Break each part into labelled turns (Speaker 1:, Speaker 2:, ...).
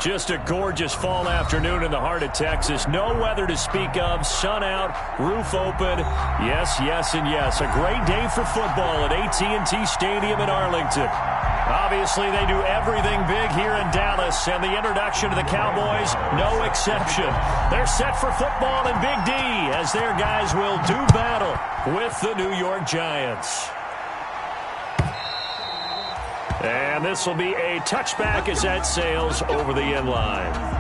Speaker 1: Just a gorgeous fall afternoon in the heart of Texas. No weather to speak of. Sun out, roof open. Yes, yes, and yes. A great day for football at AT&T Stadium in Arlington. Obviously, they do everything big here in Dallas, and the introduction to the Cowboys, no exception. They're set for football in Big D as their guys will do battle with the New York Giants. And this will be a touchback as that sails over the end line.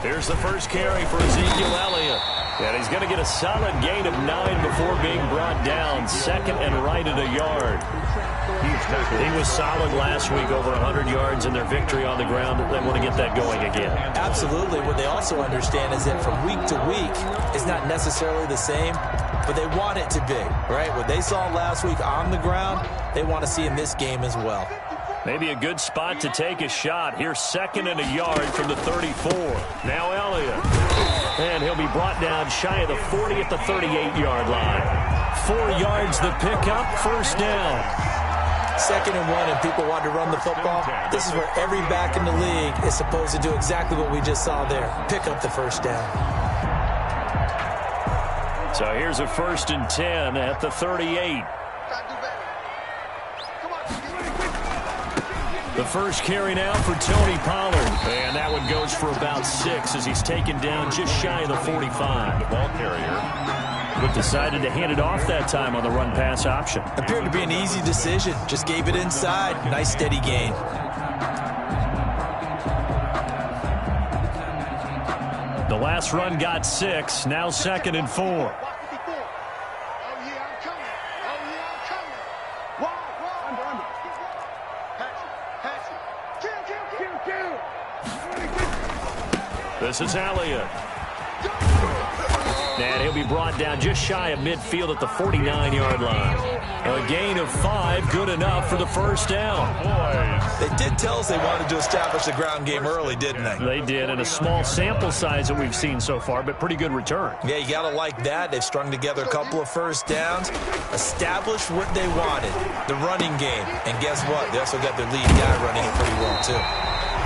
Speaker 1: Here's the first carry for Ezekiel Elliott. And he's going to get a solid gain of 9 before being brought down. Second and right at a yard. He was solid last week, over 100 yards in their victory on the ground. They want to get that going again.
Speaker 2: Absolutely. What they also understand is that from week to week, it's not necessarily the same, but they want it to be, right? What they saw last week on the ground, they want to see in this game as well.
Speaker 1: Maybe a good spot to take a shot. Here's second and a yard from the 34. Now Elliott. And he'll be brought down shy of the 40 at the 38-yard line. 4 yards the pickup, first down.
Speaker 2: Second and 1, and people want to run the football. This is where every back in the league is supposed to do exactly what we just saw there. Pick up the first down.
Speaker 1: So here's a 1st and 10 at the 38. The first carry now for Tony Pollard. And that one goes for about 6 as he's taken down just shy of the 45. The ball carrier, but decided to hand it off that time on the run-pass option.
Speaker 2: Appeared to be an easy decision. Just gave it inside. Nice steady gain.
Speaker 1: The last run got 6. Now 2nd and 4. This is Elliott. And he'll be brought down just shy of midfield at the 49-yard line. A gain of 5, good enough for the first down.
Speaker 2: They did tell us they wanted to establish the ground game early, didn't they?
Speaker 1: They did, and a small sample size that we've seen so far, but pretty good return.
Speaker 2: Yeah, you got to like that. They've strung together a couple of first downs, established what they wanted, the running game. And guess what? They also got their lead guy running it pretty well, too.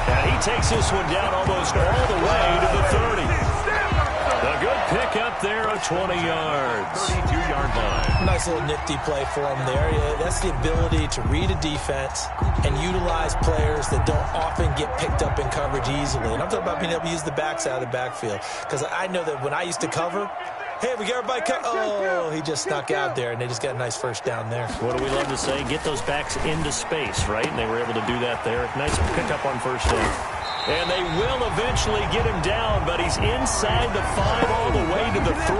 Speaker 1: And he takes this one down almost all the way to the 30. A good pickup there of 20 yards. 32-yard line.
Speaker 2: Nice little nifty play for him there. Yeah, that's the ability to read a defense and utilize players that don't often get picked up in coverage easily. And I'm talking about being able to use the backside of the backfield. Because I know that when I used to cover, hey, we got everybody cut. Oh, he just snuck out there, and they just got a nice first down there.
Speaker 1: What do we love to say? Get those backs into space, right? And they were able to do that there. Nice pickup on first down. And they will eventually get him down, but he's inside the 5 all the way to the 3.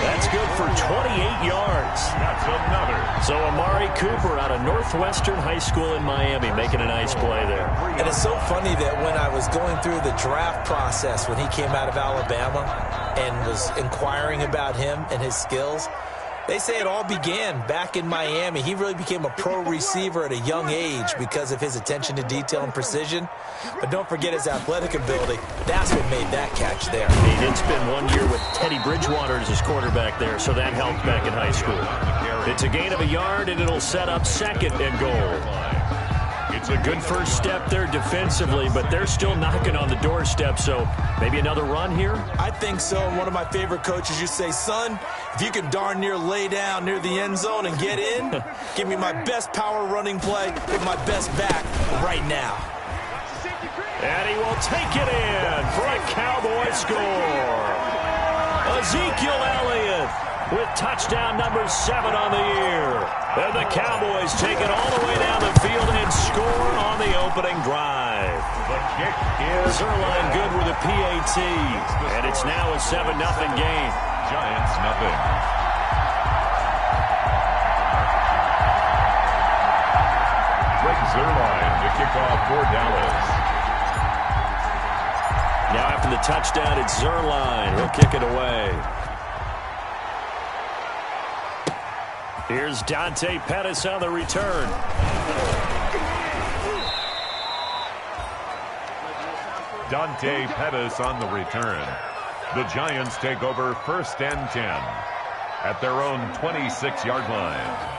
Speaker 1: That's good for 28 yards. That's another. So Amari Cooper out of Northwestern High School in Miami making a nice play there.
Speaker 2: And it's so funny that when I was going through the draft process when he came out of Alabama and was inquiring about him and his skills, they say it all began back in Miami. He really became a pro receiver at a young age because of his attention to detail and precision. But don't forget his athletic ability. That's what made that catch there.
Speaker 1: He did spend 1 year with Teddy Bridgewater as his quarterback there, so that helped back in high school. It's a gain of a yard, and it'll set up 2nd and goal. It's a good first step there defensively, but they're still knocking on the doorstep, so maybe another run here?
Speaker 2: I think so. One of my favorite coaches, you say, son, if you can darn near lay down near the end zone and get in, give me my best power running play with my best back right now.
Speaker 1: And he will take it in for a Cowboy score. Ezekiel Elliott with touchdown number 7 on the year. And the Cowboys take it all the way down the field and score on the opening drive. The kick is Zerline good with a PAT. And it's now a 7-0 game.
Speaker 3: Giants nothing. Zerline to kick off for Dallas.
Speaker 1: Now after the touchdown, it's Zerline. He'll kick it away. Here's Dante Pettis on the return.
Speaker 3: Dante Pettis on the return. The Giants take over 1st and 10 at their own 26-yard line.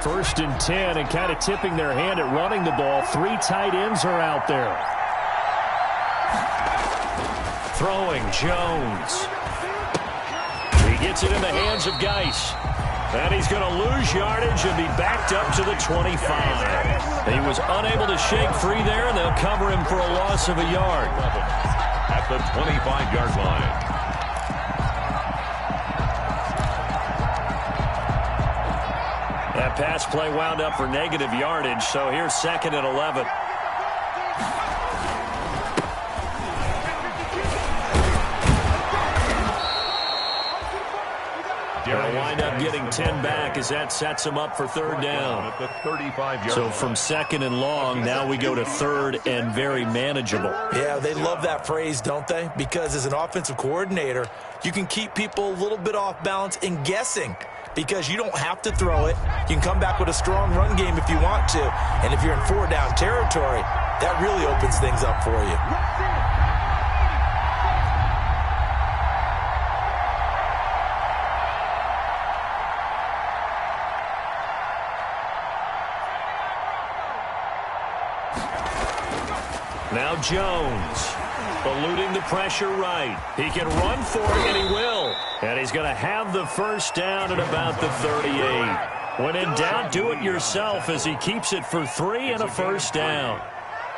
Speaker 1: First and 10, and kind of tipping their hand at running the ball. 3 tight ends are out there. Throwing, Jones. He gets it in the hands of Geis. And he's going to lose yardage and be backed up to the 25. He was unable to shake free there, and they'll cover him for a loss of a yard.
Speaker 3: At the 25-yard line.
Speaker 1: That pass play wound up for negative yardage, so here's 2nd and 11. They'll wind up getting 10 back as that sets him up for 3rd down.
Speaker 3: At the 35-yard
Speaker 1: So
Speaker 3: line.
Speaker 1: from 2nd and long, now we go to 3rd and very manageable.
Speaker 2: Yeah, they love that phrase, don't they? Because as an offensive coordinator, you can keep people a little bit off balance and guessing. Because you don't have to throw it. You can come back with a strong run game if you want to. And if you're in 4-down territory, that really opens things up for you.
Speaker 1: Now Jones, eluding the pressure right. He can run for it, and he will. And he's going to have the 1st down at about the 38. When in doubt, do it yourself as he keeps it for 3 and a 1st down.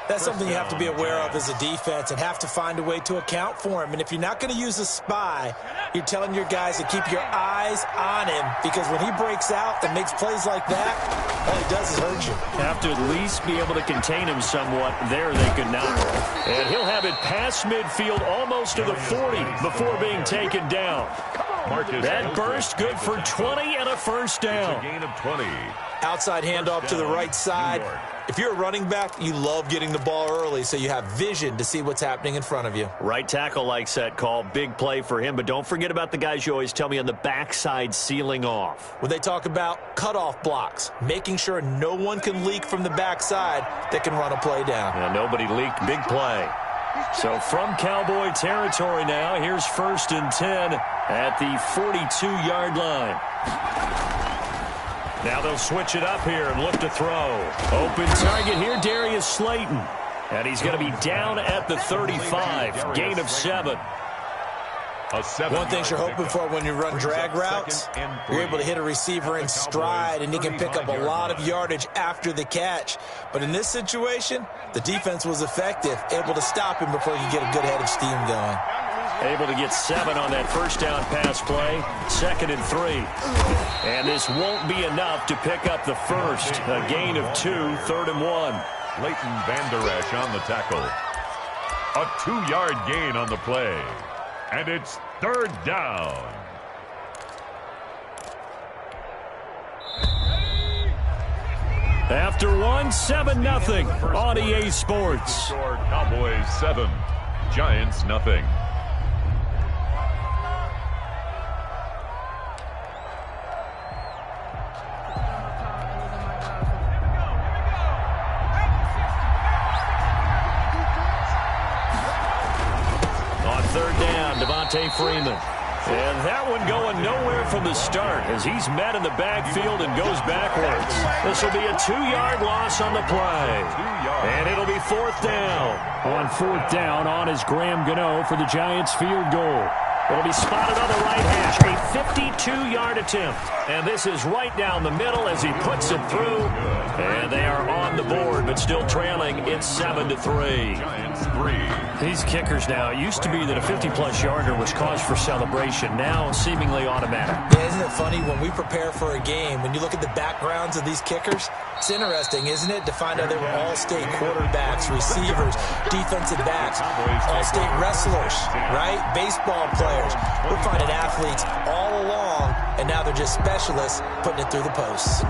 Speaker 2: That's something you have to be aware of as a defense and have to find a way to account for him. And if you're not going to use a spy, you're telling your guys to keep your eyes on him, because when he breaks out and makes plays like that, all he does is hurt you.
Speaker 1: Have to at least be able to contain him somewhat. There they could not. And he'll have it past midfield almost to the 40 before being taken down. That burst good for 20 and a 1st down.
Speaker 3: It's a gain of 20.
Speaker 2: Outside handoff to the right side. If you're a running back, you love getting the ball early so you have vision to see what's happening in front of you.
Speaker 1: Right tackle likes that call. Big play for him. But don't forget about the guys you always tell me on the backside sealing off.
Speaker 2: When they talk about cutoff blocks, making sure no one can leak from the backside that can run a play down.
Speaker 1: Yeah, nobody leaked. Big play. So from Cowboy territory now, here's 1st and 10 at the 42-yard line. Now they'll switch it up here and look to throw. Open target here, Darius Slayton. And he's going to be down at the 35. Gain of 7.
Speaker 2: One thing you're hoping for when you run drag routes, you're able to hit a receiver in stride, and he can pick up a lot of yardage after the catch. But in this situation, the defense was effective, able to stop him before he could get a good head of steam going.
Speaker 1: Able to get 7 on that 1st down pass play. 2nd and 3. And this won't be enough to pick up the 1st. A gain of 2, 3rd and 1.
Speaker 3: Leighton Vander Esch on the tackle. A 2-yard gain on the play. And it's 3rd down.
Speaker 1: After 7-0 on EA Sports.
Speaker 3: Cowboys 7, Giants nothing.
Speaker 1: Freeman. And that one going nowhere from the start as he's met in the backfield and goes backwards. This will be a 2-yard loss on the play. And it'll be 4th down. On 4th down, on is Graham Gano for the Giants field goal. It'll be spotted on the right hash. A 52-yard attempt. And this is right down the middle as he puts it through. And they are on the board, but still trailing. It's 7-3. These kickers now, it used to be that a 50-plus yarder was cause for celebration. Now, seemingly automatic.
Speaker 2: Yeah, isn't it funny when we prepare for a game, when you look at the backgrounds of these kickers, it's interesting, isn't it, to find out they were all-state quarterbacks, receivers, defensive backs, all-state wrestlers, right? Baseball players. We're finding athletes all along, and now they're just specialists putting it through the posts.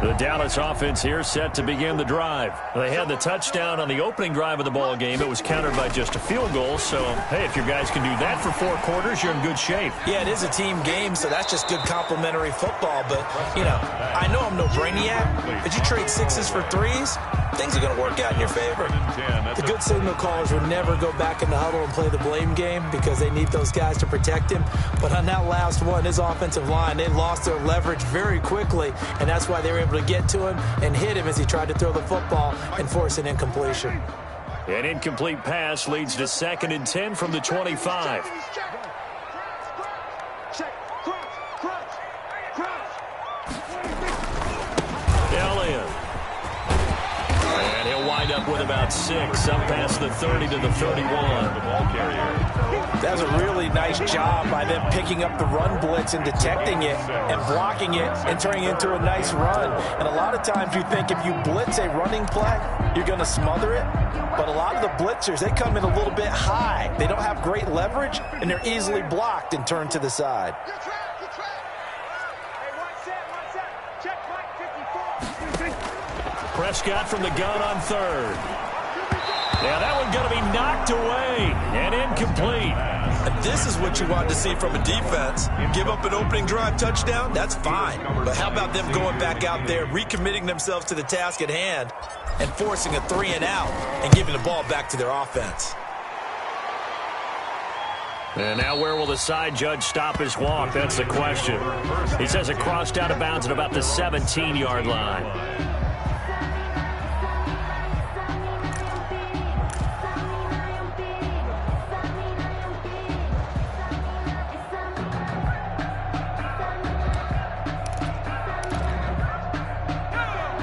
Speaker 1: The Dallas offense here set to begin the drive. They had the touchdown on the opening drive of the ball game. It was countered by just a field goal. So, hey, if your guys can do that for 4 quarters, you're in good shape.
Speaker 2: Yeah, it is a team game, so that's just good complimentary football. But, you know, I know I'm no brainiac, but you trade 6s for 3s, things are going to work out in your favor. The good signal callers would never go back in the huddle and play the blame game because they need those guys to protect him. But on that last one, his offensive line, they lost their leverage very quickly, and that's why they were able to get to him and hit him as he tried to throw the football and force an incompletion.
Speaker 1: An incomplete pass leads to 2nd and 10 from the 25. Elliott. And he'll wind up with about 6, up past the 30 to the 31.
Speaker 3: The ball carrier.
Speaker 2: That was a really nice job by them picking up the run blitz and detecting it and blocking it and turning it into a nice run. And a lot of times you think if you blitz a running play, you're going to smother it. But a lot of the blitzers, they come in a little bit high. They don't have great leverage, and they're easily blocked and turned to the side.
Speaker 1: Prescott from the gun on 3rd. Yeah, that one's going to be knocked away and incomplete.
Speaker 2: And this is what you want to see from a defense. Give up an opening drive touchdown, that's fine. But how about them going back out there, recommitting themselves to the task at hand, and forcing a 3 and out and giving the ball back to their offense?
Speaker 1: And now where will the side judge stop his walk? That's the question. He says it crossed out of bounds at about the 17-yard line.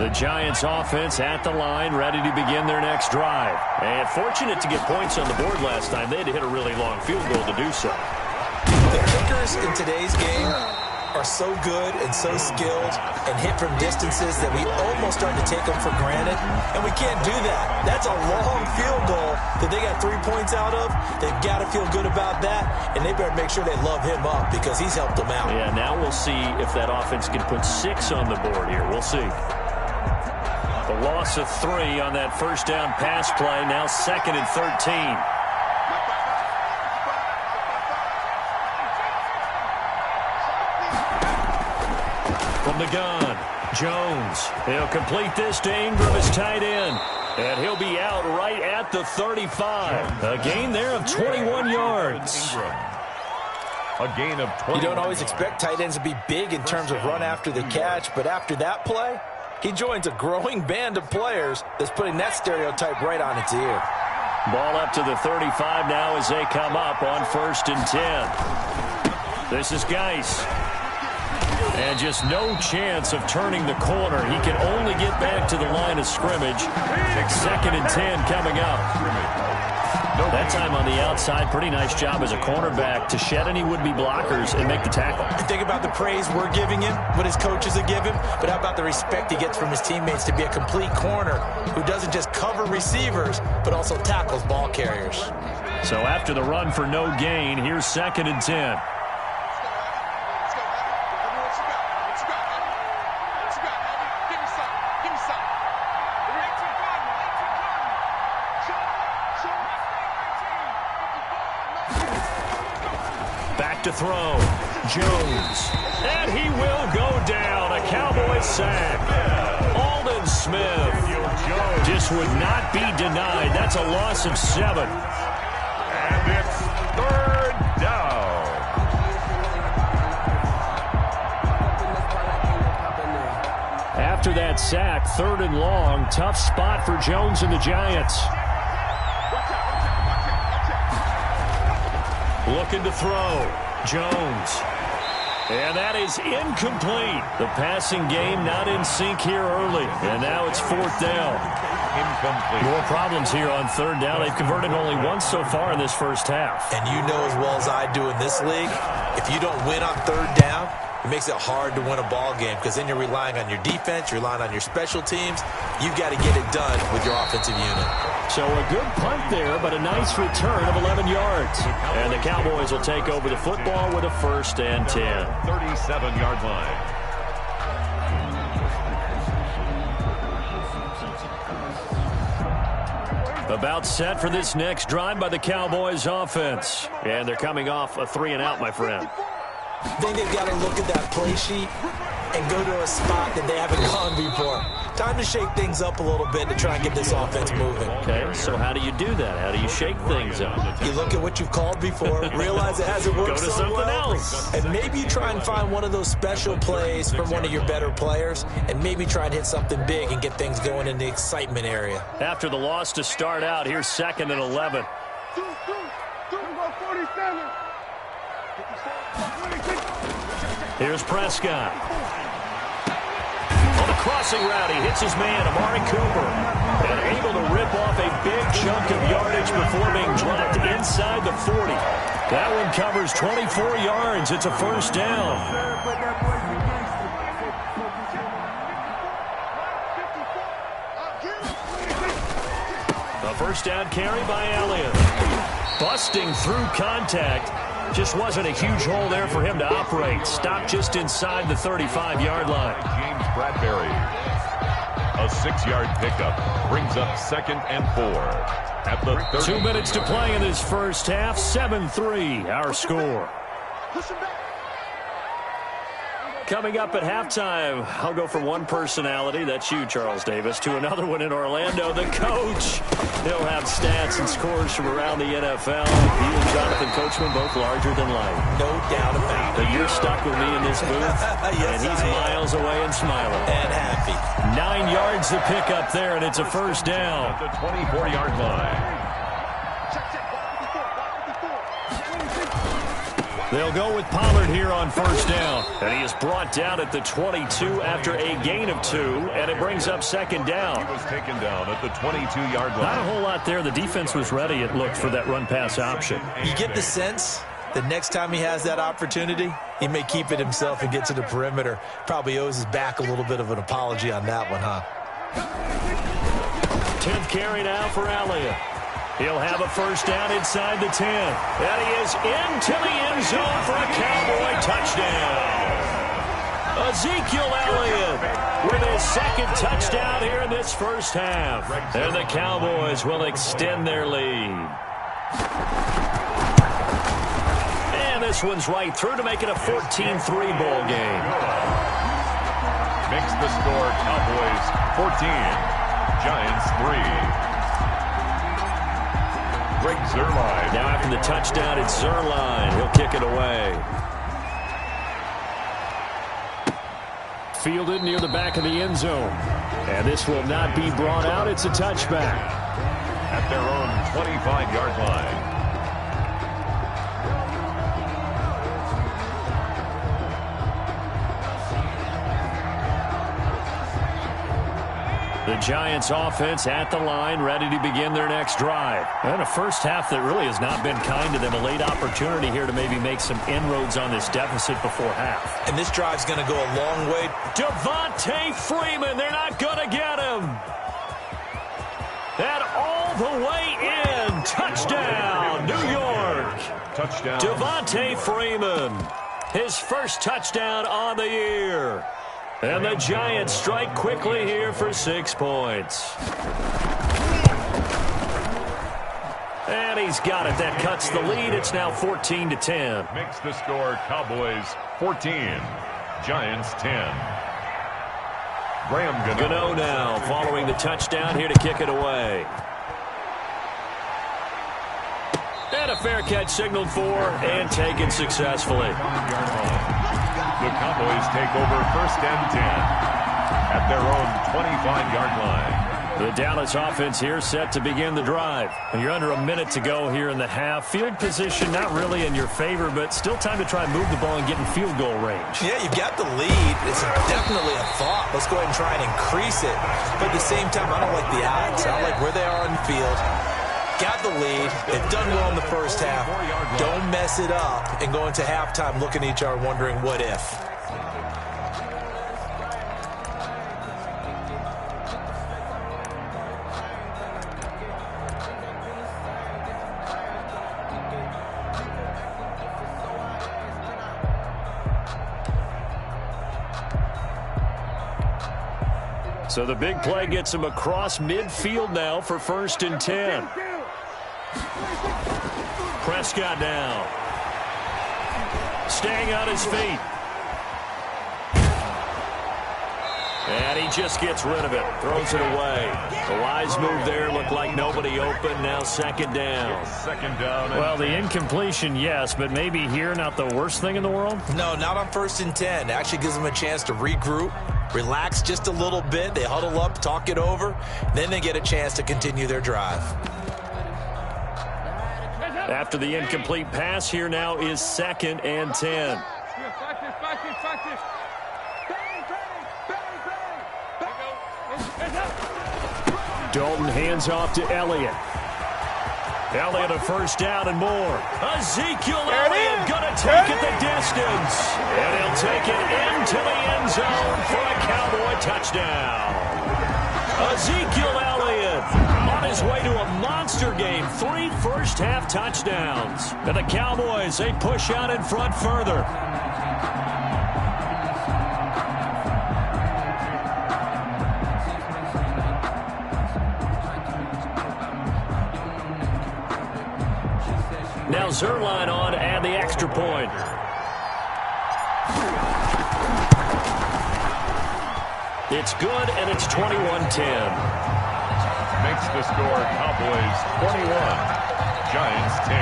Speaker 1: The Giants offense at the line, ready to begin their next drive. And fortunate to get points on the board last time. They had to hit a really long field goal to do so.
Speaker 2: The kickers in today's game are so good and so skilled and hit from distances that we almost start to take them for granted. And we can't do that. That's a long field goal that they got 3 points out of. They've got to feel good about that. And they better make sure they love him up because he's helped them out.
Speaker 1: Yeah, now we'll see if that offense can put 6 on the board here. We'll see. The loss of 3 on that first down pass play. Now 2nd and 13. From the gun, Jones. He'll complete this to Ingram as tight end. And he'll be out right at the 35. A gain there of 21 yards.
Speaker 3: A gain of 20.
Speaker 2: You don't always expect tight ends to be big in terms of run after the catch, but after that play, he joins a growing band of players that's putting that stereotype right on its ear.
Speaker 1: Ball up to the 35 now as they come up on 1st and 10. This is Geis. And just no chance of turning the corner. He can only get back to the line of scrimmage. 2nd and 10 coming up. That time on the outside, pretty nice job as a cornerback to shed any would-be blockers and make the tackle.
Speaker 2: Think about the praise we're giving him, what his coaches are giving, but how about the respect he gets from his teammates to be a complete corner who doesn't just cover receivers, but also tackles ball carriers.
Speaker 1: So after the run for no gain, here's 2nd and 10. To throw, Jones, and he will go down. A Cowboys sack. Aldon Smith just would not be denied. That's a loss of 7.
Speaker 3: And it's 3rd down.
Speaker 1: After that sack, 3rd and long, tough spot for Jones and the Giants. Looking to throw. Jones. And that is incomplete. The passing game not in sync here early. And now it's 4th down.
Speaker 3: incomplete.
Speaker 1: More problems here on third down. They've converted only once so far in this first half.
Speaker 2: And you know as well as I do in this league, if you don't win on third down, it makes it hard to win a ball game because then you're relying on your defense, you're relying on your special teams. You've got to get it done with your offensive unit.
Speaker 1: So a good punt there, but a nice return of 11 yards. And the Cowboys will take over the football with a 1st and 10.
Speaker 3: 37-yard line.
Speaker 1: About set for this next drive by the Cowboys offense. And they're coming off a 3-and-out, my friend.
Speaker 2: I think they've got to look at that play sheet and go to a spot that they haven't gone before. Time to shake things up a little bit to try and get this offense moving.
Speaker 1: Okay, so how do you do that? How do you shake things up?
Speaker 2: You look at what you've called before, realize it hasn't worked
Speaker 1: Go to
Speaker 2: so
Speaker 1: something
Speaker 2: well,
Speaker 1: else.
Speaker 2: and maybe you try and find one of those special plays from one of your better players, and maybe try and hit something big and get things going in the excitement area.
Speaker 1: After the loss to start out, here's 2nd and 11. Here's Prescott. On the crossing route, he hits his man, Amari Cooper, and able to rip off a big chunk of yardage before being dropped inside the 40. That one covers 24 yards. It's a 1st down. A 1st down carry by Elliott. Busting through contact. Just wasn't a huge hole there for him to operate. Stopped just inside the 35-yard line.
Speaker 3: James Bradbury. A 6-yard pickup brings up 2nd and 4 at the 30.
Speaker 1: 2 minutes to play in this first half. 7-3, our score. Coming up at halftime, I'll go from one personality, that's you, Charles Davis, to another one in Orlando, the coach. He'll have stats and scores from around the NFL. He and Jonathan Coachman both larger than life.
Speaker 2: No doubt about it.
Speaker 1: But you're stuck with me in this booth,
Speaker 2: Yes,
Speaker 1: and he's miles away and smiling.
Speaker 2: And happy.
Speaker 1: 9 yards to pick up there, and it's a 1st down.
Speaker 3: At the 24-yard line.
Speaker 1: They'll go with Pollard here on 1st down. And he is brought down at the 22 after a gain of 2, and it brings up 2nd down.
Speaker 3: He was taken down at the 22-yard line.
Speaker 1: Not a whole lot there. The defense was ready, it looked, for that run-pass option.
Speaker 2: You get the sense that next time he has that opportunity, he may keep it himself and get to the perimeter. Probably owes his back a little bit of an apology on that one, huh?
Speaker 1: 10th carry now for Elliott. He'll have a 1st down inside the 10. And he is into the end zone for a Cowboy touchdown. Ezekiel Elliott with his 2nd touchdown here in this first half. And the Cowboys will extend their lead. And this one's right through to make it a 14-3 ball game.
Speaker 3: Makes the score Cowboys 14, Giants 3. Greg Zuerlein.
Speaker 1: Now after the touchdown, it's Zuerlein. He'll kick it away. Fielded near the back of the end zone. And this will not be brought out. It's a touchback.
Speaker 3: At their own 25-yard line.
Speaker 1: The Giants offense at the line, ready to begin their next drive. And a first half that really has not been kind to them. A late opportunity here to maybe make some inroads on this deficit before half.
Speaker 2: And this drive's going to go a long way.
Speaker 1: Devontae Freeman, they're not going to get him. And all the way in. Touchdown, New York.
Speaker 3: Touchdown.
Speaker 1: Devontae Freeman, his first touchdown on the year. And the Giants strike quickly here for 6 points. And he's got it. That cuts the lead. It's now 14-10.
Speaker 3: Makes the score Cowboys 14, Giants 10. Graham
Speaker 1: Gano now following the touchdown here to kick it away. And a fair catch signaled for and taken successfully.
Speaker 3: The Cowboys take over 1st and 10 at their own 25-yard line.
Speaker 1: The Dallas offense here set to begin the drive. You're under a minute to go here in the half. Field position not really in your favor, but still time to try and move the ball and get in field goal range.
Speaker 2: Yeah, you've got the lead. It's definitely a thought. Let's go ahead and try and increase it. But at the same time, I don't like the odds. I don't like where they are on the field. Got the lead. They've done well in the first half. Don't mess it up and go into halftime looking at each other wondering what if.
Speaker 1: So the big play gets him across midfield now for 1st and 10. Prescott now. Staying on his feet. And he just gets rid of it. Throws it away. The wise move there. Looked like nobody open. Now 2nd down.
Speaker 3: Second down.
Speaker 1: Well, the incompletion, yes, but maybe here not the worst thing in the world?
Speaker 2: No, not on 1st and 10. It actually gives them a chance to regroup, relax just a little bit. They huddle up, talk it over. Then they get a chance to continue their drive.
Speaker 1: After the incomplete pass, here now is 2nd and 10. Dalton hands off to Elliott. Elliott a 1st down and more. Ezekiel Elliott going to take it the distance. And he'll take it into the end zone for a Cowboy touchdown. Ezekiel Elliott on his way to a monster game. 3 first-half touchdowns. And the Cowboys, they push out in front further. Now Zerline on and the extra point. It's good, and it's 21-10.
Speaker 3: Makes the score Cowboys 21, Giants 10.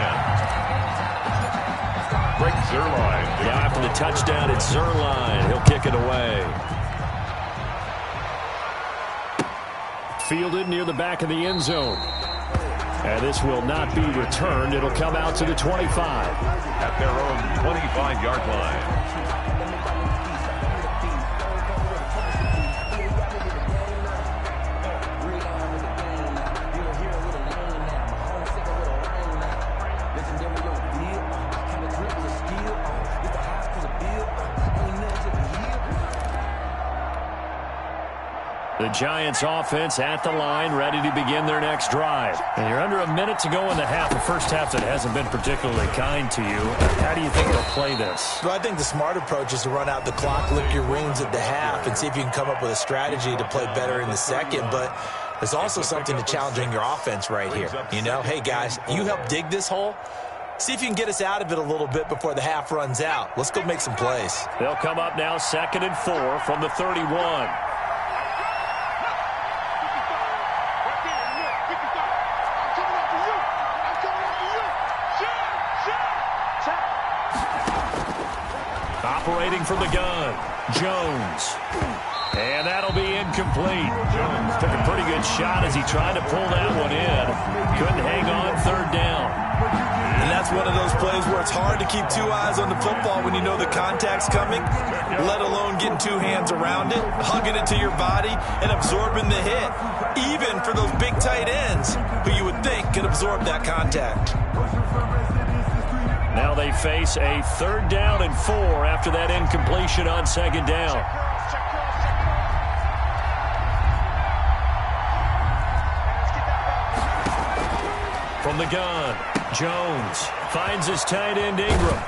Speaker 3: Greg Zerline.
Speaker 1: Yeah, after the touchdown, it's Zerline. He'll kick it away. Fielded near the back of the end zone. And this will not be returned. It'll come out to the 25.
Speaker 3: At their own 25-yard line.
Speaker 1: The Giants offense at the line, ready to begin their next drive. And you're under a minute to go in the half, a first half that hasn't been particularly kind to you. How do you think they'll play this?
Speaker 2: Well, I think the smart approach is to run out the clock, lick your wounds at the half, and see if you can come up with a strategy to play better in the second. But there's also something to challenging your offense right here. You know, hey, guys, you help dig this hole. See if you can get us out of it a little bit before the half runs out. Let's go make some plays.
Speaker 1: They'll come up now 2nd and 4 from the 31. Operating from the gun, Jones. And that'll be incomplete. Jones took a pretty good shot as he tried to pull that one in. Couldn't hang on 3rd down.
Speaker 2: And that's one of those plays where it's hard to keep 2 eyes on the football when you know the contact's coming, let alone getting 2 hands around it, hugging it to your body, and absorbing the hit, even for those big tight ends who you would think could absorb that contact.
Speaker 1: Now they face a 3rd down and 4 after that incompletion on 2nd down. From the gun, Jones finds his tight end Ingram.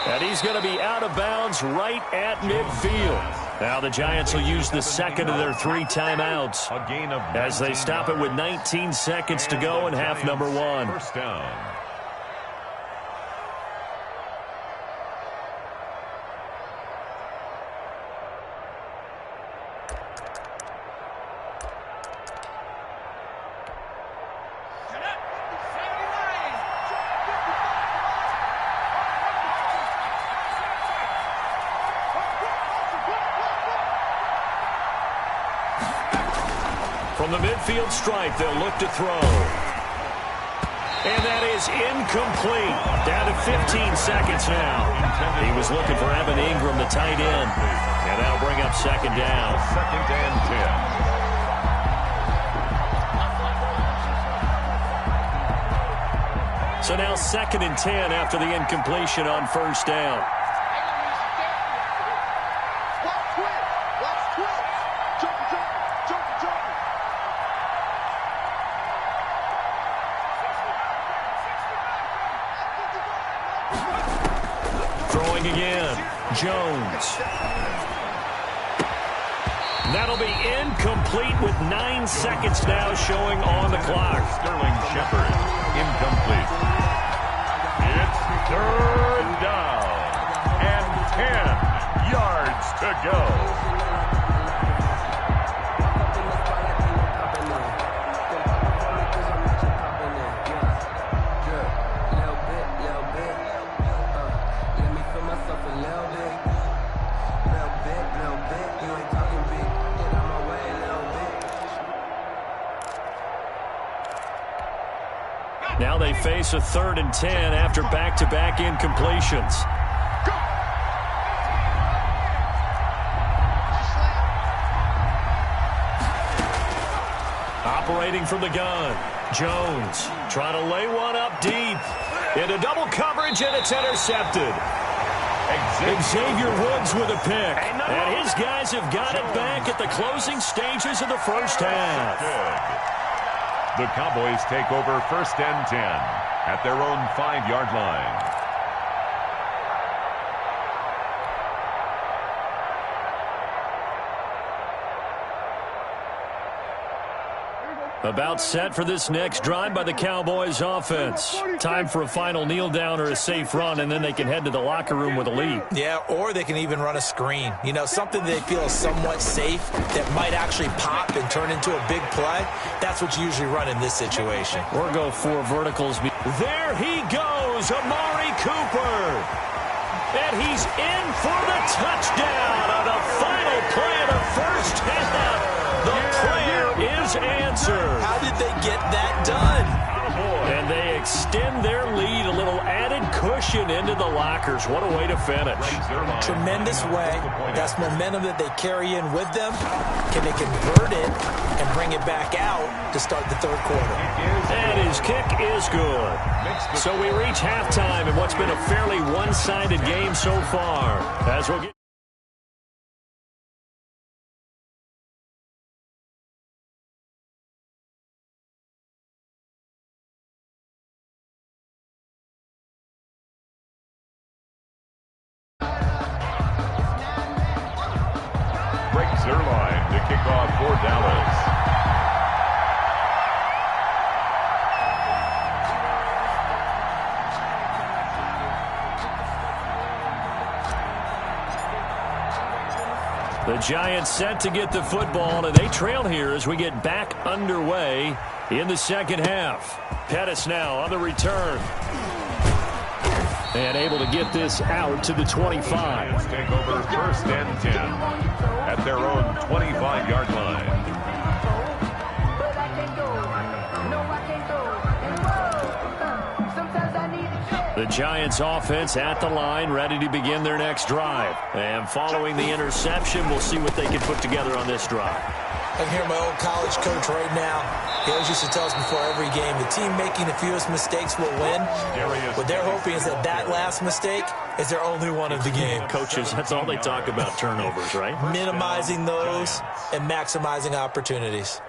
Speaker 1: And he's going to be out of bounds right at midfield. Now the Giants will use the 2nd of their 3 timeouts as they stop it with 19 seconds to go in half number 1.
Speaker 3: First down.
Speaker 1: From From the midfield stripe, they'll look to throw. And that is incomplete. Down to 15 seconds now. He was looking for Evan Ingram, the tight end. And that'll bring up second down.
Speaker 3: Second and 10.
Speaker 1: So now second and 10 after the incompletion on first down. Throwing again. Jones. That'll be incomplete with 9 seconds now showing on the clock.
Speaker 3: Sterling Shepard, incomplete. It's third down and 10 yards to go.
Speaker 1: Now they face a third and 10 after back-to-back incompletions. Operating from the gun. Jones trying to lay one up deep. Into double coverage, and it's intercepted. Xavier Woods with a pick. And his guys have got it back at the closing stages of the first half.
Speaker 3: The Cowboys take over first and 10 at their own 5-yard line.
Speaker 1: About set for this next drive by the Cowboys offense. Time for a final kneel down or a safe run, and then they can head to the locker room with a lead.
Speaker 2: Yeah, or they can even run a screen. You know, something they feel is somewhat safe that might actually pop and turn into a big play. That's what you usually run in this situation.
Speaker 1: Or go 4 verticals. There he goes, Amari Cooper. And he's in for the touchdown on the final play of the first half. The prayer is answered.
Speaker 2: How did they get that done?
Speaker 1: And they extend their lead, a little added cushion into the lockers. What a way to finish.
Speaker 2: Tremendous way. That's momentum that they carry in with them. Can they convert it and bring it back out to start the third quarter?
Speaker 1: And his kick is good. So we reach halftime in what's been a fairly one-sided game so far. As we'll get
Speaker 3: Zerline to kick off for Dallas.
Speaker 1: the Giants set to get the football, and they trail here as we get back underway in the second half. Pettis now on the return. And able to get this out to the 25.
Speaker 3: Take over first and 10 at their own 25-yard line.
Speaker 1: The Giants offense at the line, ready to begin their next drive. And following the interception, we'll see what they can put together on this drive.
Speaker 2: I can hear my old college coach right now. He always used to tell us before every game, the team making the fewest mistakes will win. What they're hoping is that that last mistake is their only one of the game.
Speaker 1: Coaches, that's all they talk about, turnovers, right?
Speaker 2: Minimizing those and maximizing opportunities.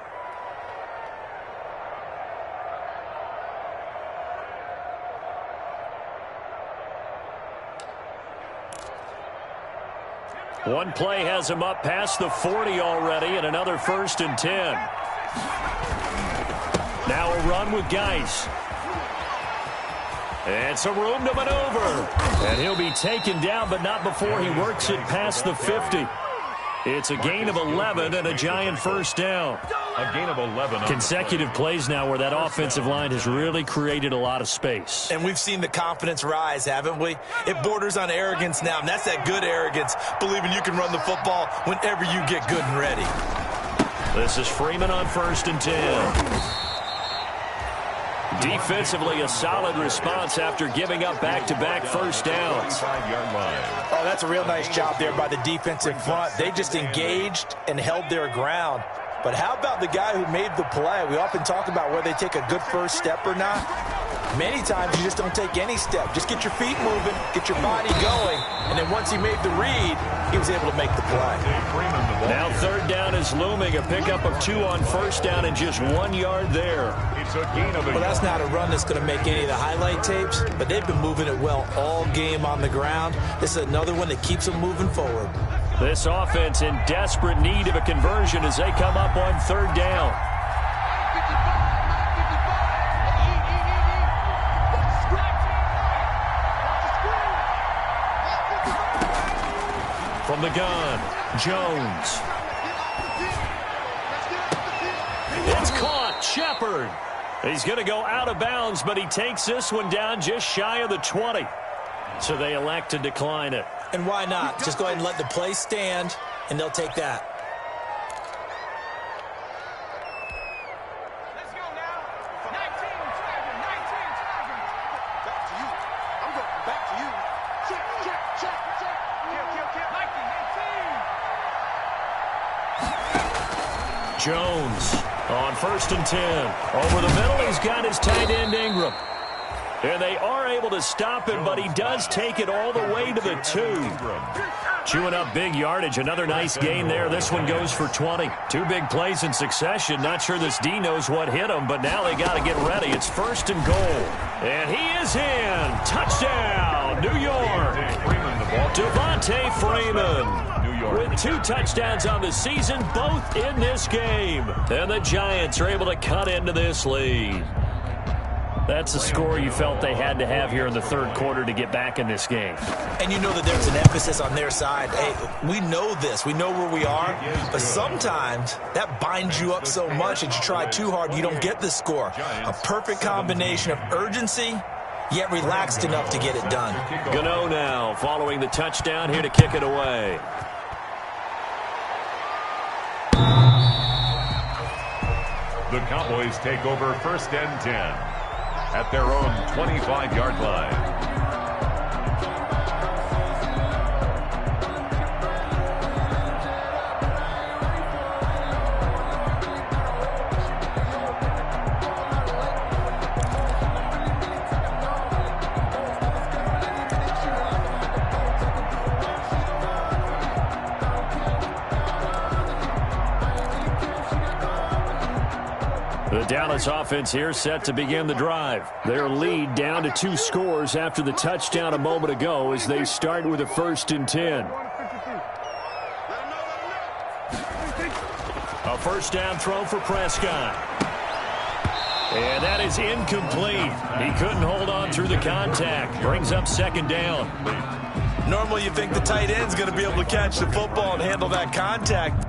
Speaker 1: One play has him up past the 40 already, and another first and 10. Now a run with Geis. And some room to maneuver. And he'll be taken down, but not before he works it past the 50. It's a gain of 11 and a Giant first down.
Speaker 3: A gain of 11.
Speaker 1: Consecutive plays now where that offensive line has really created a lot of space.
Speaker 2: And we've seen the confidence rise, haven't we? It borders on arrogance now, and that's that good arrogance, believing you can run the football whenever you get good and ready.
Speaker 1: This is Freeman on 1st and 10. Defensively, a solid response after giving up back-to-back first downs.
Speaker 2: Oh, that's a real nice job there by the defensive front. They just engaged and held their ground. But how about the guy who made the play? We often talk about whether they take a good first step or not. Many times you just don't take any step. Just get your feet moving, get your body going, and then once he made the read, he was able to make the play.
Speaker 1: Now 3rd down is looming. A pickup of 2 on 1st down and just 1 yard there.
Speaker 2: Well, that's not a run that's going to make any of the highlight tapes, but they've been moving it well all game on the ground. This is another one that keeps them moving forward.
Speaker 1: This offense in desperate need of a conversion as they come up on 3rd down. From the gun, Jones. It's caught. Shepard. He's going to go out of bounds, but he takes this one down just shy of the 20. So they elect to decline it.
Speaker 2: And why not? Just go ahead and let the play stand, and they'll take that.
Speaker 4: Let's go now. 19 target, 19 target. Back to you. I'm going back to you. Check, check, check, check. Kill. 19.
Speaker 1: Jones on 1st and 10. Over the middle, he's got his tight end Ingram. And they are able to stop him, but he does take it all the way to the 2. Chewing up big yardage. Another nice gain there. This one goes for 20. 2 big plays in succession. Not sure this D knows what hit him, but now they got to get ready. It's 1st and goal. And he is in. Touchdown, New York. Devontae Freeman with 2 touchdowns on the season, both in this game. And the Giants are able to cut into this lead. That's a score you felt they had to have here in the 3rd quarter to get back in this game.
Speaker 2: And you know that there's an emphasis on their side. Hey, we know this. We know where we are. But sometimes that binds you up so much that you try too hard, you don't get the score. A perfect combination of urgency, yet relaxed enough to get it done.
Speaker 1: Gano now following the touchdown here to kick it away.
Speaker 3: The Cowboys take over 1st and 10 at their own 25-yard line.
Speaker 1: The Dallas offense here set to begin the drive. Their lead down to 2 scores after the touchdown a moment ago as they start with a 1st and 10. A 1st down throw for Prescott. And that is incomplete. He couldn't hold on through the contact. Brings up 2nd down.
Speaker 2: Normally you think the tight end's going to be able to catch the football and handle that contact.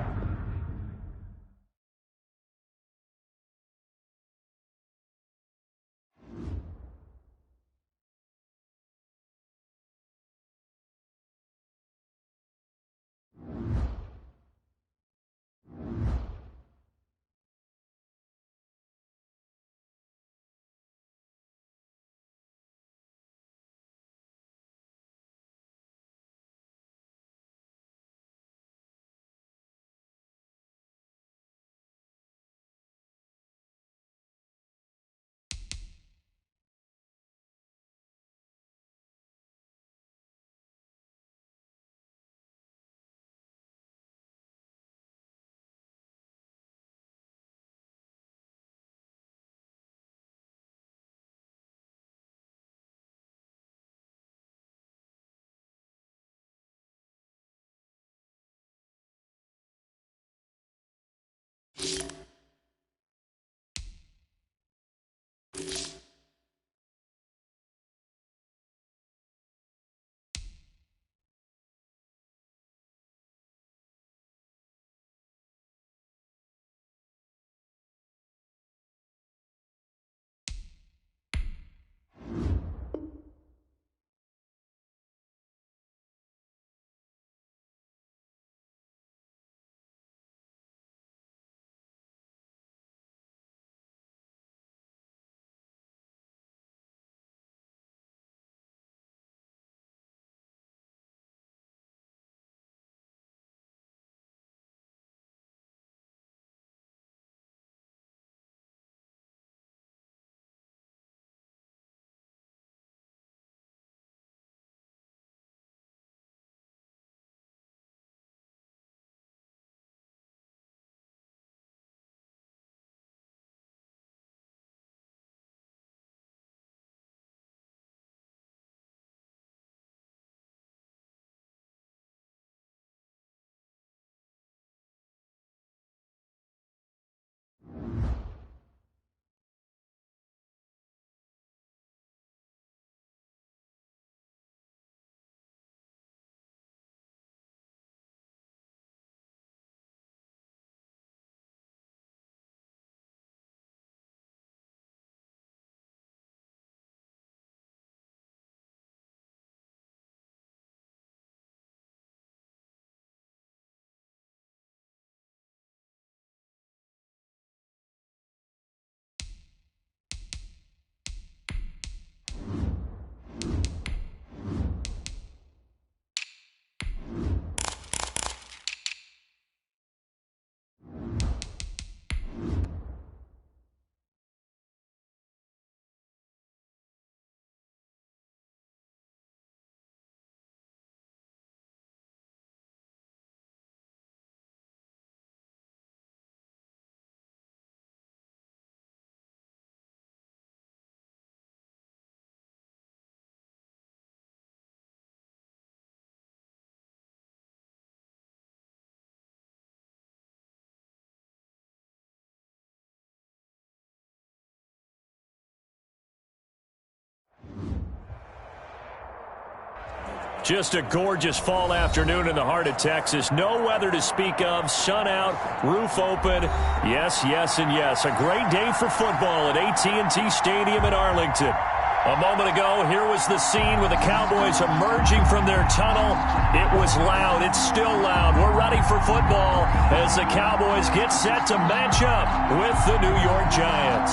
Speaker 1: Just a gorgeous fall afternoon in the heart of Texas. No weather to speak of. Sun out, roof open. Yes, yes, and yes. A great day for football at AT&T Stadium in Arlington. A moment ago, here was the scene with the Cowboys emerging from their tunnel. It was loud. It's still loud. We're ready for football as the Cowboys get set to match up with the New York Giants.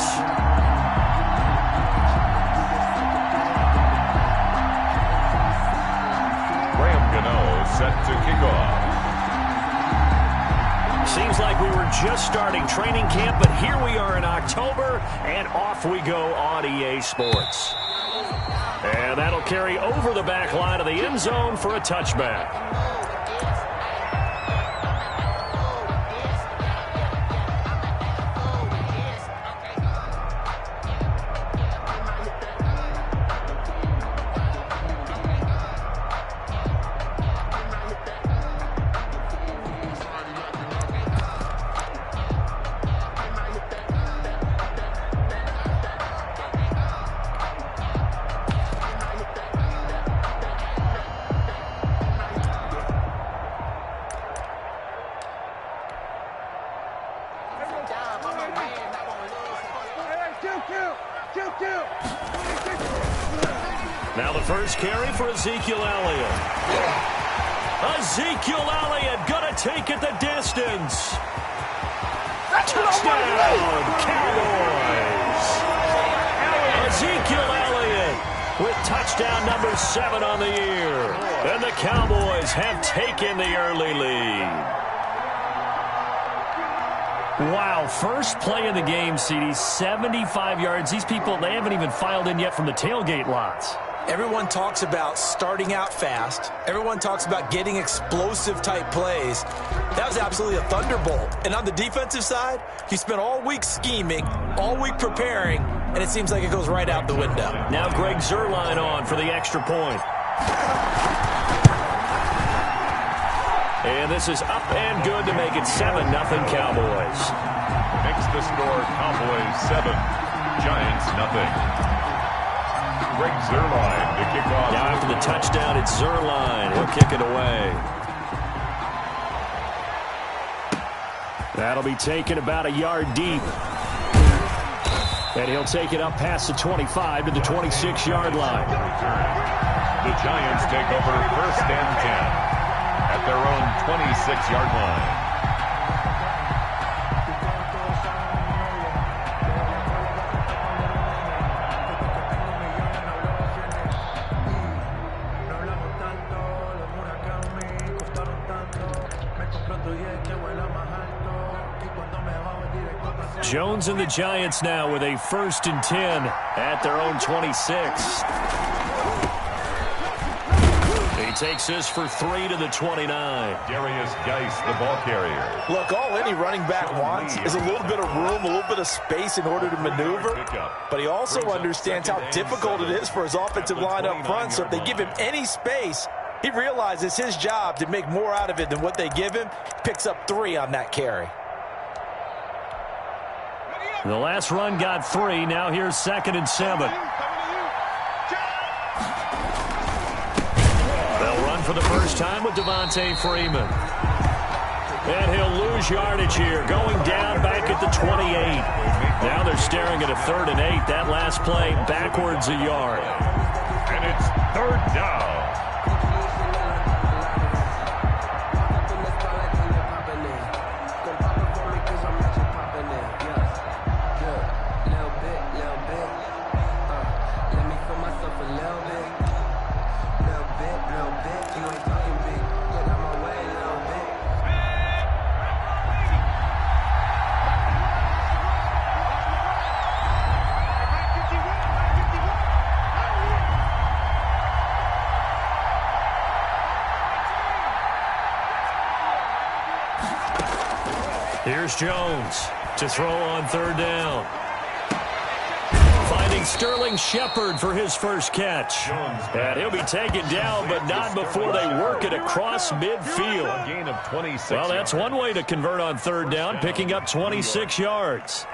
Speaker 3: Set to kick off.
Speaker 1: Seems like we were just starting training camp, but here we are in October, and off we go on EA Sports. And that'll carry over the back line of the end zone for a touchback. Now the first carry for Ezekiel Elliott. Ezekiel Elliott gonna take it the distance. Touchdown, Cowboys. Ezekiel Elliott with touchdown number 7 on the year. And the Cowboys have taken the early lead. Wow, first play of the game, CD, 75 yards. These people, they haven't even filed in yet from the tailgate lots.
Speaker 2: Everyone talks about starting out fast. Everyone talks about getting explosive-type plays. That was absolutely a thunderbolt. And on the defensive side, you spent all week scheming, all week preparing, and it seems like it goes right out the window.
Speaker 1: Now Greg Zuerlein on for the extra point. And this is up and good to make it 7-0 Cowboys.
Speaker 3: Makes the score Cowboys 7, Giants nothing. Greg Zuerlein to kick off.
Speaker 1: Now after the touchdown, it's Zuerlein. He'll kick it away. That'll be taken about a yard deep. And he'll take it up past the 25 to the 26-yard line.
Speaker 3: The Giants take over 1st and 10 at their own 26-yard line.
Speaker 1: Jones and the Giants now with a 1st and 10 at their own 26. He takes this for 3 to the 29.
Speaker 3: Darius Geis, the ball carrier.
Speaker 2: Look, all any running back wants is a little bit of room, a little bit of space in order to maneuver. But he also understands how difficult it is for his offensive line up front. So if they give him any space, he realizes his job to make more out of it than what they give him. Picks up 3 on that carry.
Speaker 1: The last run got 3. Now here's 2nd and 7. They'll run for the first time with Devontae Freeman. And he'll lose yardage here, going down back at the 28. Now they're staring at a 3rd and 8. That last play backwards a yard.
Speaker 3: And it's 3rd down.
Speaker 1: Here's Jones to throw on 3rd down. Finding Sterling Shepard for his first catch. And he'll be taken down, but not before they work it across midfield.
Speaker 3: A gain of 26
Speaker 1: well, that's one way to convert on 3rd down, picking up 26 yards.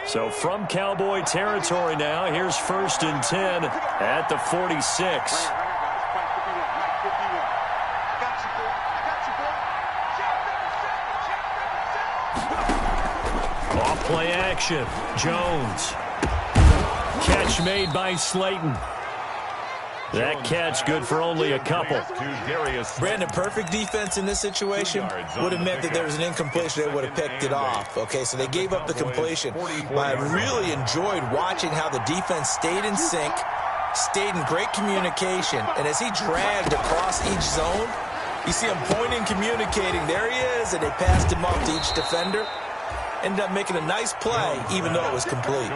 Speaker 1: So from Cowboy territory now, here's 1st and 10 at the 46. Off-play action. Jones. Catch made by Slayton. That catch good for only a couple.
Speaker 2: Brandon, perfect defense in this situation would have meant that there was an incompletion. They would have picked it off. Okay, so they gave up the completion. But I really enjoyed watching how the defense stayed in sync, stayed in great communication. And as he dragged across each zone, you see him pointing, communicating. There he is, and they passed him off to each defender. Ended up making a nice play, even though it was complete.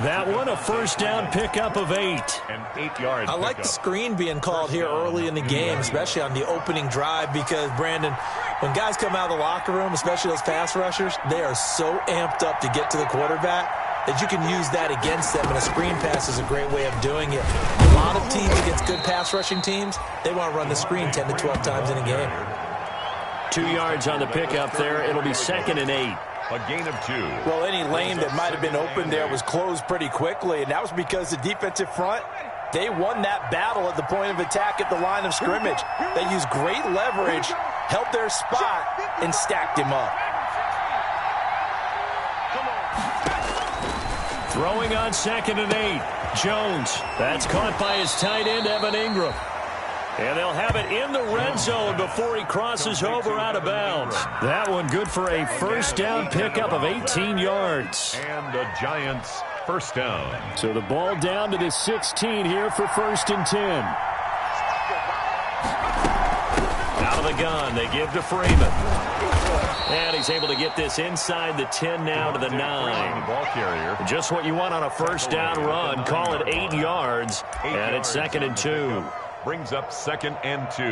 Speaker 1: That one, a first down pickup of 8.
Speaker 3: And 8 yards.
Speaker 2: I like the screen being called here early in the game, especially on the opening drive, because, Brandon, when guys come out of the locker room, especially those pass rushers, they are so amped up to get to the quarterback that you can use that against them, and a screen pass is a great way of doing it. A lot of teams against good pass rushing teams, they want to run the screen 10 to 12 times in a game.
Speaker 1: 2 yards on the pickup there. It'll be 2nd and 8.
Speaker 3: A gain of 2.
Speaker 5: Well, any lane that might have been open there was closed pretty quickly, and that was because the defensive front, they won that battle at the point of attack at the line of scrimmage. They used great leverage, held their spot, and stacked him up.
Speaker 1: Throwing on 2nd and 8. Jones. That's caught by his tight end, Evan Ingram. And they'll have it in the red zone before he crosses over out of bounds. That one good for a first down pickup of 18 yards.
Speaker 3: And the Giants first down.
Speaker 1: So the ball down to the 16 here for 1st and 10. Out of the gun, they give to Freeman. And he's able to get this inside the 10 now to the 9.
Speaker 3: Ball carrier.
Speaker 1: Just what you want on a first down run. Call it 8 yards. And it's 2nd and 2.
Speaker 3: Brings up 2nd and 2.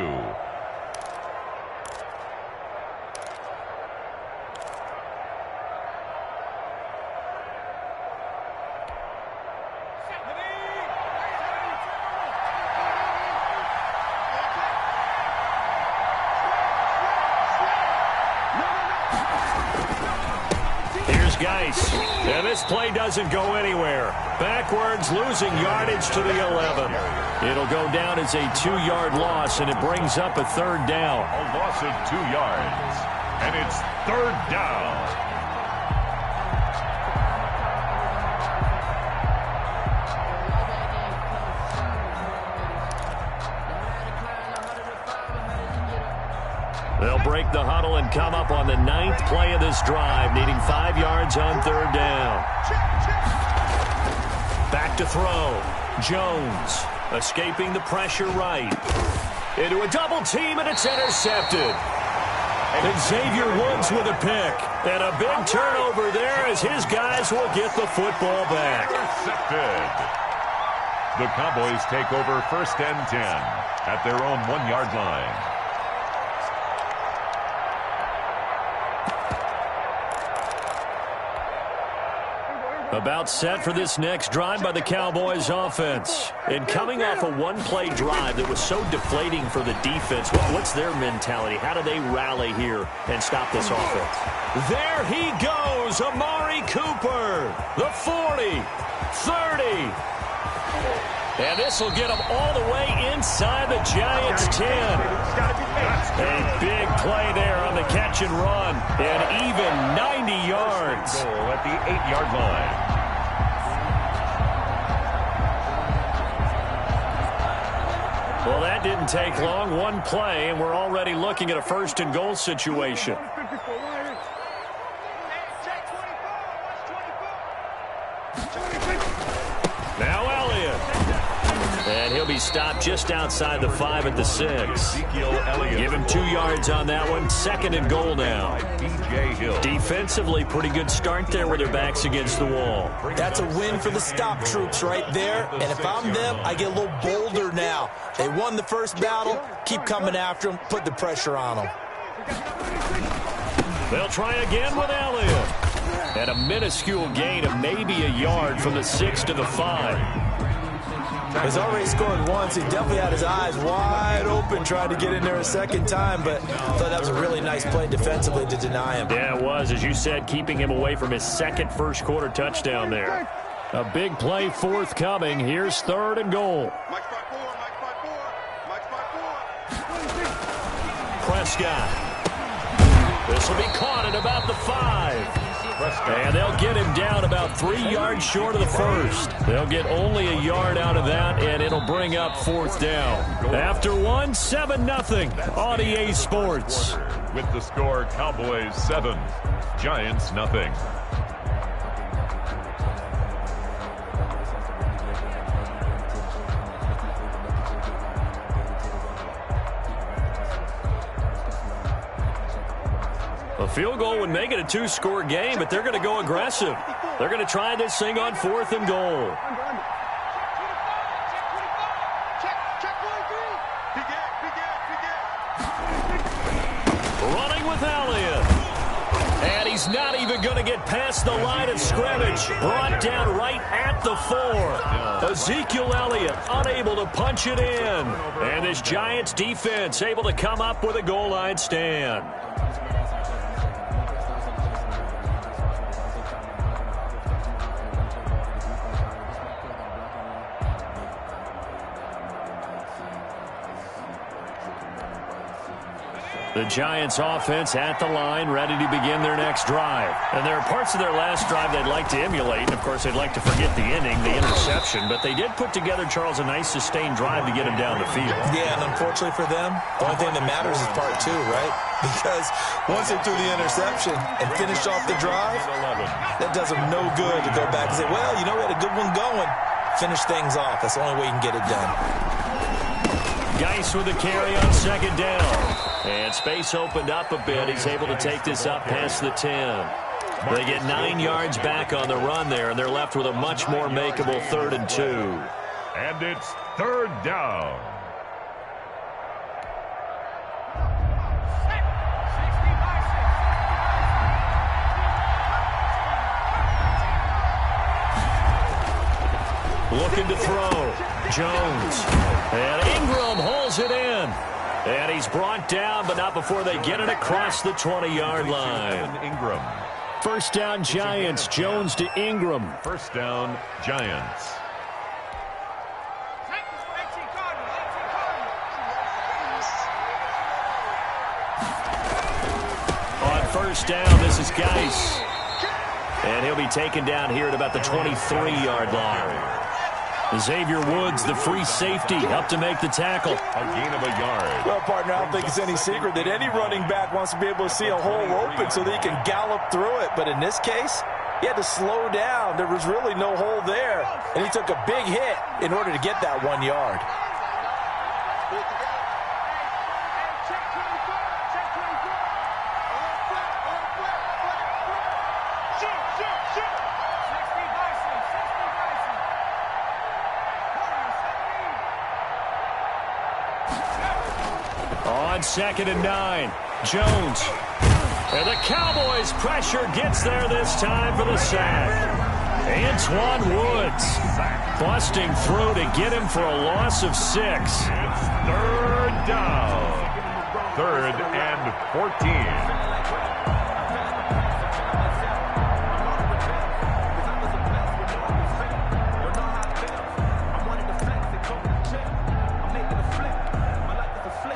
Speaker 1: Here's Geis. And this play doesn't go anywhere. Backwards, losing yardage to the 11. It'll go down as a 2-yard loss, and it brings up a 3rd down.
Speaker 3: A loss of 2 yards. And it's 3rd down.
Speaker 1: They'll break the huddle and come up on the 9th play of this drive, needing 5 yards on 3rd down. Back to throw. Jones escaping the pressure right. Into a double team, and it's intercepted. And Xavier Woods with a pick. And a big turnover there as his guys will get the football back.
Speaker 3: Intercepted. The Cowboys take over 1st and 10 at their own 1-yard line.
Speaker 1: About set for this next drive by the Cowboys offense. And coming off a one-play drive that was so deflating for the defense, what's their mentality? How do they rally here and stop this offense? There he goes, Amari Cooper. The 40, 30. And this will get him all the way inside the Giants' 10. A big play there on the catch and run. And even 90 yards.
Speaker 3: Goal at the 8-yard line.
Speaker 1: Well, that didn't take long. One play, and we're already looking at a 1st and goal situation. Now Elliott. And he'll be stopped just outside the 5 at the 6. Give him 2 yards on that one. 2nd and goal now. Defensively, pretty good start there with their backs against the wall.
Speaker 2: That's a win for the stop troops right there. And if I'm them, I get a little bolder now. They won the first battle. Keep coming after them. Put the pressure on them.
Speaker 1: They'll try again with Elliott. And a minuscule gain of maybe a yard from the 6 to the 5.
Speaker 5: He's already scored once. He definitely had his eyes wide open trying to get in there a second time, but I thought that was a really nice play defensively to deny him.
Speaker 1: Yeah, it was, as you said, keeping him away from his second first-quarter touchdown there. A big play forthcoming. Here's 3rd and goal. Prescott. This will be caught at about the 5. And they'll get him down about 3 yards short of the first. They'll get only a yard out of that, and it'll bring up 4th down. After 1, 7-0 on EA Sports.
Speaker 3: With the score, Cowboys 7, Giants 0.
Speaker 1: A field goal would make it a 2-score game, but they're going to go aggressive. They're going to try this thing on 4th and goal. Running with Elliott. And he's not even going to get past the line of scrimmage. Brought down right at the 4. Ezekiel Elliott unable to punch it in. And this Giants defense able to come up with a goal line stand. The Giants offense at the line, ready to begin their next drive. And there are parts of their last drive they'd like to emulate. And, of course, they'd like to forget the inning, the interception. But they did put together, Charles, a nice sustained drive to get him down the field.
Speaker 2: Yeah, and unfortunately for them, the only thing that matters is part 2, right? Because once they threw the interception and finished off the drive, that does them no good to go back and say, well, you know, we had a good one going. Finish things off. That's the only way you can get it done.
Speaker 1: Geis with the carry on 2nd down. And space opened up a bit. He's able to take this up past the 10. They get 9 yards back on the run there, and they're left with a much more makeable 3rd and 2.
Speaker 3: And it's 3rd down.
Speaker 1: Looking to throw. Jones. And Ingram holds it in. And he's brought down, but not before they get it across the 20-yard line.
Speaker 3: Ingram.
Speaker 1: 1st down, Giants. Jones to Ingram.
Speaker 3: 1st down, Giants.
Speaker 1: On 1st down, this is Geis. And he'll be taken down here at about the 23-yard line. Xavier Woods, the free safety, up to make the tackle.
Speaker 3: A gain of a yard.
Speaker 5: Well, partner, I don't think it's any secret that any running back wants to be able to see a hole open so that he can gallop through it. But in this case, he had to slow down. There was really no hole there. And he took a big hit in order to get that 1 yard.
Speaker 1: On 2nd and 9, Jones. And the Cowboys pressure gets there this time for the sack. Antoine Woods busting through to get him for a loss of 6.
Speaker 3: It's 3rd down. 3rd and 14.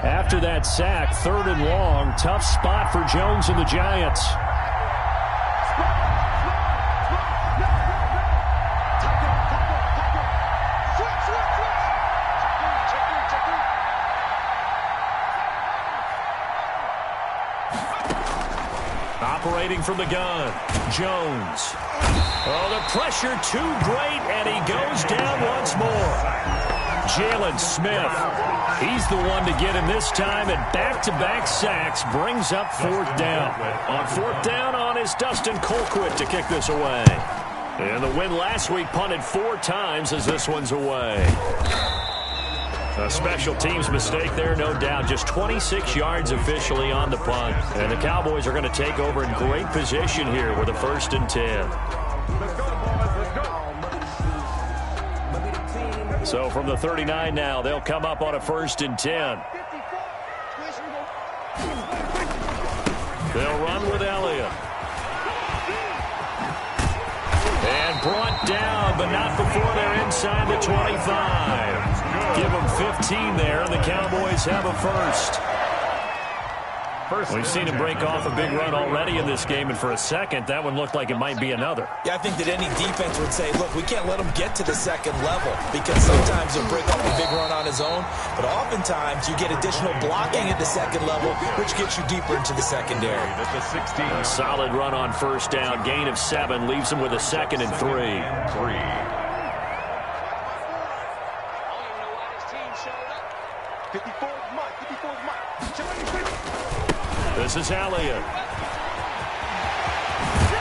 Speaker 1: After that sack, 3rd and long, tough spot for Jones and the Giants. Operating from the gun, Jones. Oh, the pressure too great, and he goes down once more. Jalen Smith, he's the one to get him this time, and back-to-back sacks brings up 4th down. On 4th down on is Dustin Colquitt to kick this away. And the win last week punted 4 times as this one's away. A special teams mistake there, no doubt. Just 26 yards officially on the punt. And the Cowboys are going to take over in great position here with a 1st and 10. So from the 39 now, they'll come up on a 1st and 10. They'll run with Elliott. And brought down, but not before they're inside the 25. Give them 15 there, and the Cowboys have a first. We've seen him break off a big run already in this game, and for a second, that one looked like it might be another.
Speaker 2: Yeah, I think that any defense would say, look, we can't let him get to the second level, because sometimes he'll break off a big run on his own, but oftentimes you get additional blocking at the second level, which gets you deeper into the secondary.
Speaker 1: A solid run on 1st down, gain of 7, leaves him with a 2nd and 3. This is Elliott.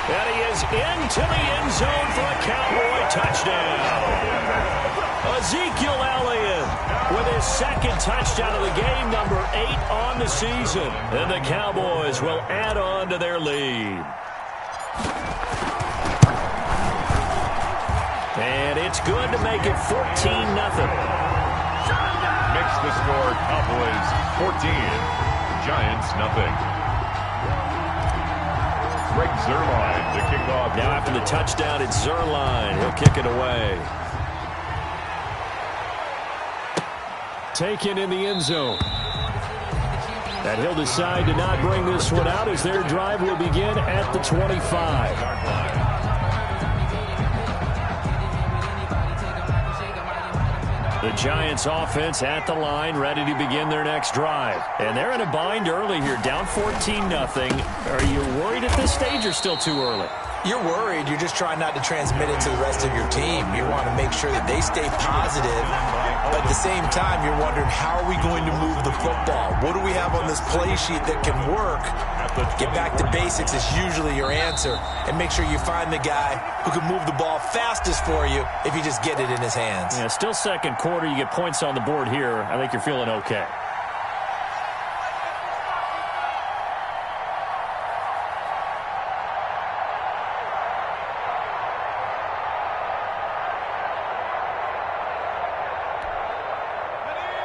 Speaker 1: And he is into the end zone for a Cowboy touchdown. Ezekiel Elliott with his 2nd touchdown of the game, number 8 on the season. And the Cowboys will add on to their lead. And it's good to make it 14-0.
Speaker 3: Makes the score Cowboys 14, Giants nothing. Greg Zuerlein to kick off.
Speaker 1: Now after the touchdown, it's Zuerlein. He'll kick it away. Taken in the end zone. And he'll decide to not bring this one out as their drive will begin at the 25. The Giants offense at the line, ready to begin their next drive. And they're in a bind early here, down 14-0. Are you worried at this stage or still too early?
Speaker 2: You're worried. You're just trying not to transmit it to the rest of your team. You want to make sure that they stay positive. But at the same time, you're wondering, how are we going to move the football? What do we have on this play sheet that can work? Get back to basics is usually your answer. And make sure you find the guy who can move the ball fastest for you if you just get it in his hands.
Speaker 1: Yeah, still 2nd quarter. You get points on the board here. I think you're feeling okay.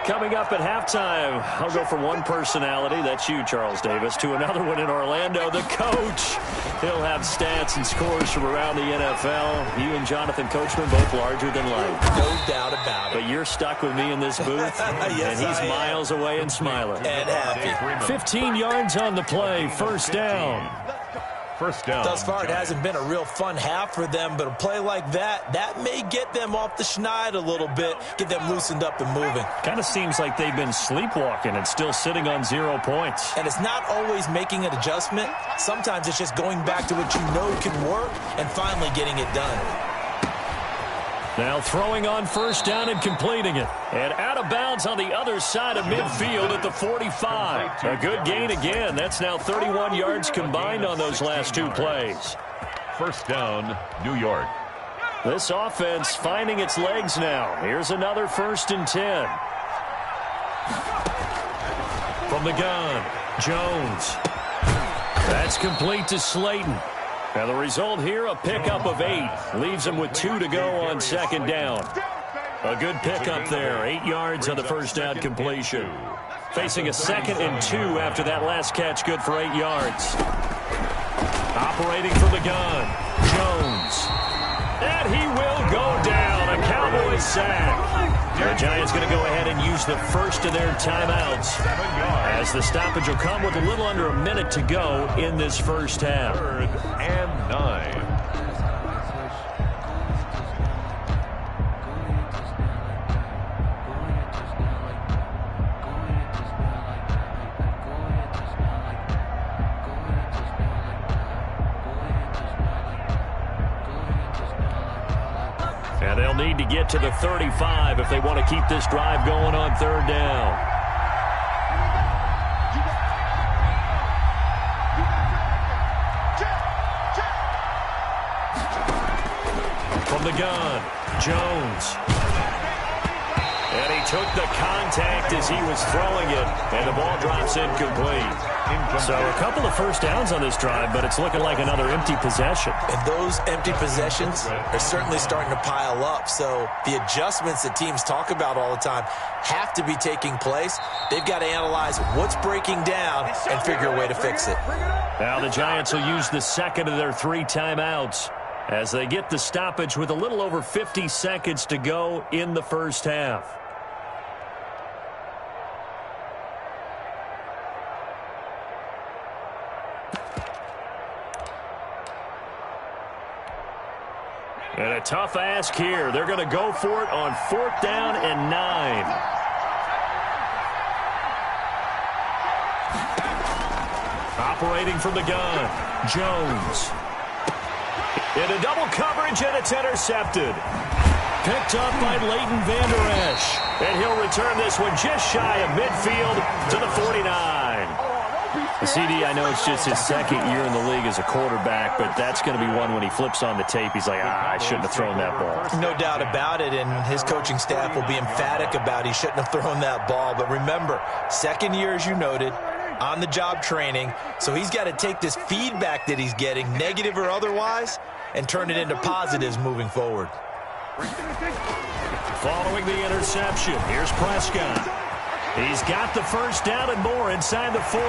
Speaker 1: Coming up at halftime, I'll go from one personality, that's you, Charles Davis, to another one in Orlando, the coach. He'll have stats and scores from around the NFL. You and Jonathan Coachman, both larger than life.
Speaker 2: No doubt about it.
Speaker 1: But you're stuck with me in this booth,
Speaker 2: yes,
Speaker 1: and he's miles away and smiling.
Speaker 2: And happy.
Speaker 1: 15 yards on the play, 1st down.
Speaker 3: First down.
Speaker 2: Thus far, it hasn't been a real fun half for them, but a play like that may get them off the schneid a little bit, get them loosened up and moving.
Speaker 1: Kind of seems like they've been sleepwalking and still sitting on 0 points.
Speaker 2: And it's not always making an adjustment. Sometimes it's just going back to what you know can work and finally getting it done.
Speaker 1: Now throwing on 1st down and completing it. And out of bounds on the other side of midfield at the 45. A good gain again. That's now 31 yards combined on those last 2 plays.
Speaker 3: First down, New York.
Speaker 1: This offense finding its legs now. Here's another 1st and 10. From the gun, Jones. That's complete to Slayton. And the result here, a pickup of 8. Leaves him with 2 to go on 2nd down. A good pickup there. 8 yards on the 1st down completion. Facing a 2nd and 2 after that last catch, good for 8 yards. Operating from the gun, Jones. And he will go down. A Cowboys sack. The Giants going to go ahead and use the first of their timeouts, as the stoppage will come with a little under a minute to go in this first half.
Speaker 3: 3rd and 9.
Speaker 1: And they'll need to get to the 35 if they want to keep this drive going on 3rd down. From the gun, Jones. And he took the contact as he was throwing it, and the ball drops incomplete. So a couple of first downs on this drive, but it's looking like another empty possession.
Speaker 2: And those empty possessions are certainly starting to pile up. So the adjustments that teams talk about all the time have to be taking place. They've got to analyze what's breaking down and figure a way to fix it.
Speaker 1: Now the Giants will use the second of their 3 timeouts as they get the stoppage with a little over 50 seconds to go in the first half. And a tough ask here. They're going to go for it on 4th down and 9. Operating from the gun, Jones. Into double coverage, and it's intercepted. Picked up by Leighton Vander Esch. And he'll return this one just shy of midfield to the 49. CD, I know it's just his second year in the league as a quarterback, but that's going to be one when he flips on the tape. He's like, I shouldn't have thrown that ball.
Speaker 2: No doubt about it, and his coaching staff will be emphatic about he shouldn't have thrown that ball. But remember, second year, as you noted, on-the-job training, so he's got to take this feedback that he's getting, negative or otherwise, and turn it into positives moving forward.
Speaker 1: Following the interception, here's Prescott. He's got the first down and more inside the 40.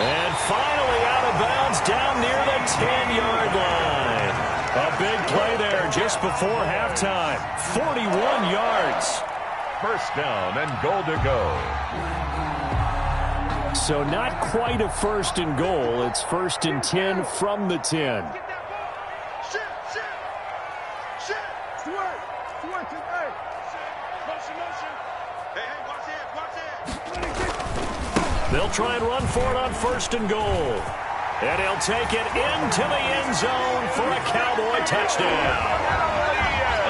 Speaker 1: And finally out of bounds down near the 10-yard line. A big play there just before halftime. 41 yards.
Speaker 3: First down and goal to go.
Speaker 1: So not quite a first and goal. It's 1st and 10 from the 10. They'll try and run for it on 1st and goal. And he'll take it into the end zone for a Cowboy touchdown.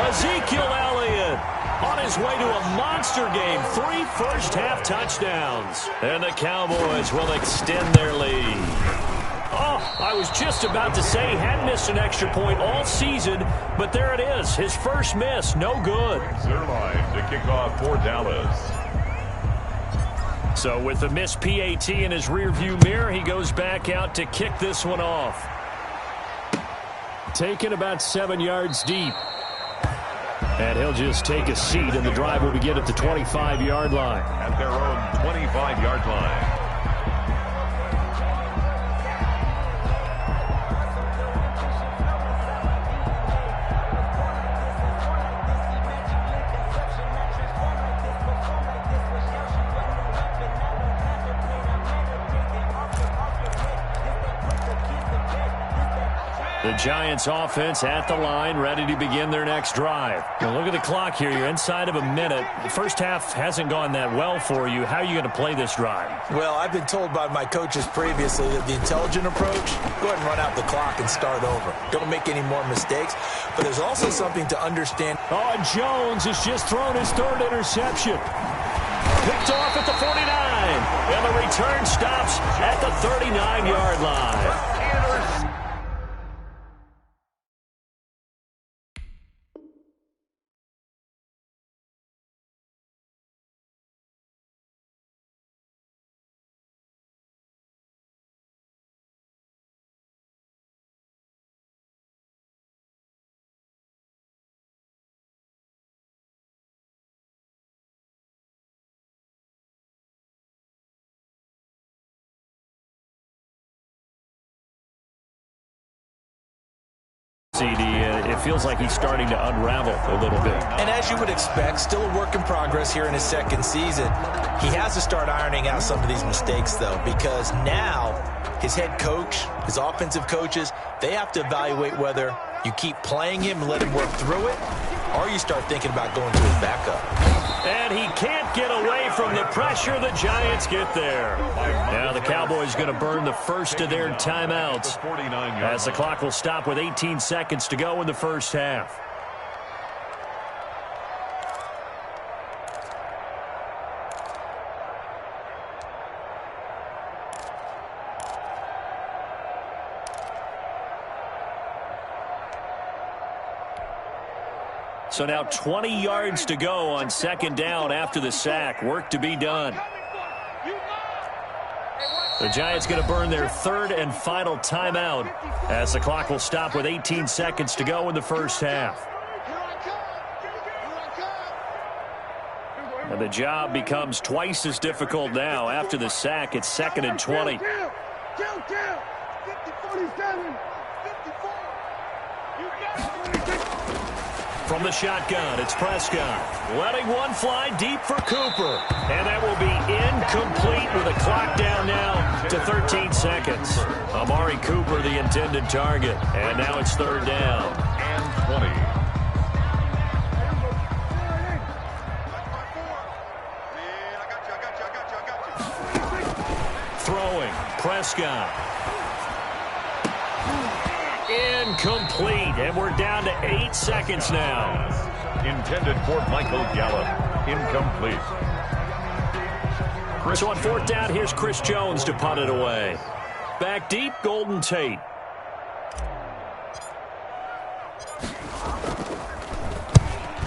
Speaker 1: Ezekiel Elliott on his way to a monster game. 3 first-half touchdowns. And the Cowboys will extend their lead. Oh, I was just about to say he hadn't missed an extra point all season, but there it is. His first miss, no good.
Speaker 3: Zerline to kick off for Dallas.
Speaker 1: So with the missed PAT in his rearview mirror, he goes back out to kick this one off. Taken about 7 yards deep. And he'll just take a seat, and the drive will begin at the 25-yard line.
Speaker 3: At their own 25-yard line.
Speaker 1: The Giants offense at the line, ready to begin their next drive. Now look at the clock here. You're inside of a minute. The first half hasn't gone that well for you. How are you going to play this drive?
Speaker 2: Well, I've been told by my coaches previously that the intelligent approach, go ahead and run out the clock and start over. Don't make any more mistakes. But there's also something to understand.
Speaker 1: Oh, and Jones has just thrown his 3rd interception. Picked off at the 49. And the return stops at the 39-yard line. CD, it feels like he's starting to unravel a little bit.
Speaker 2: And as you would expect, still a work in progress here in his second season. He has to start ironing out some of these mistakes, though, because now his head coach, his offensive coaches, they have to evaluate whether you keep playing him and let him work through it, or you start thinking about going to his backup.
Speaker 1: And he can't get away from the pressure. The Giants get there. Now the Cowboys going to burn the first of their timeouts as the clock will stop with 18 seconds to go in the first half. So now 20 yards to go on 2nd down after the sack. Work to be done. The Giants going to burn their third and final timeout as the clock will stop with 18 seconds to go in the first half. And the job becomes twice as difficult now. After the sack, it's 2nd and 20. From the shotgun, it's Prescott. Letting one fly deep for Cooper. And that will be incomplete with a clock down now to 13 seconds. Amari Cooper, the intended target. And now it's 3rd down.
Speaker 3: And 20.
Speaker 1: Throwing, Prescott. Incomplete, and we're down to 8 seconds now.
Speaker 3: Intended for Michael Gallup. Incomplete.
Speaker 1: So on 4th down, here's Chris Jones to punt it away. Back deep, Golden Tate.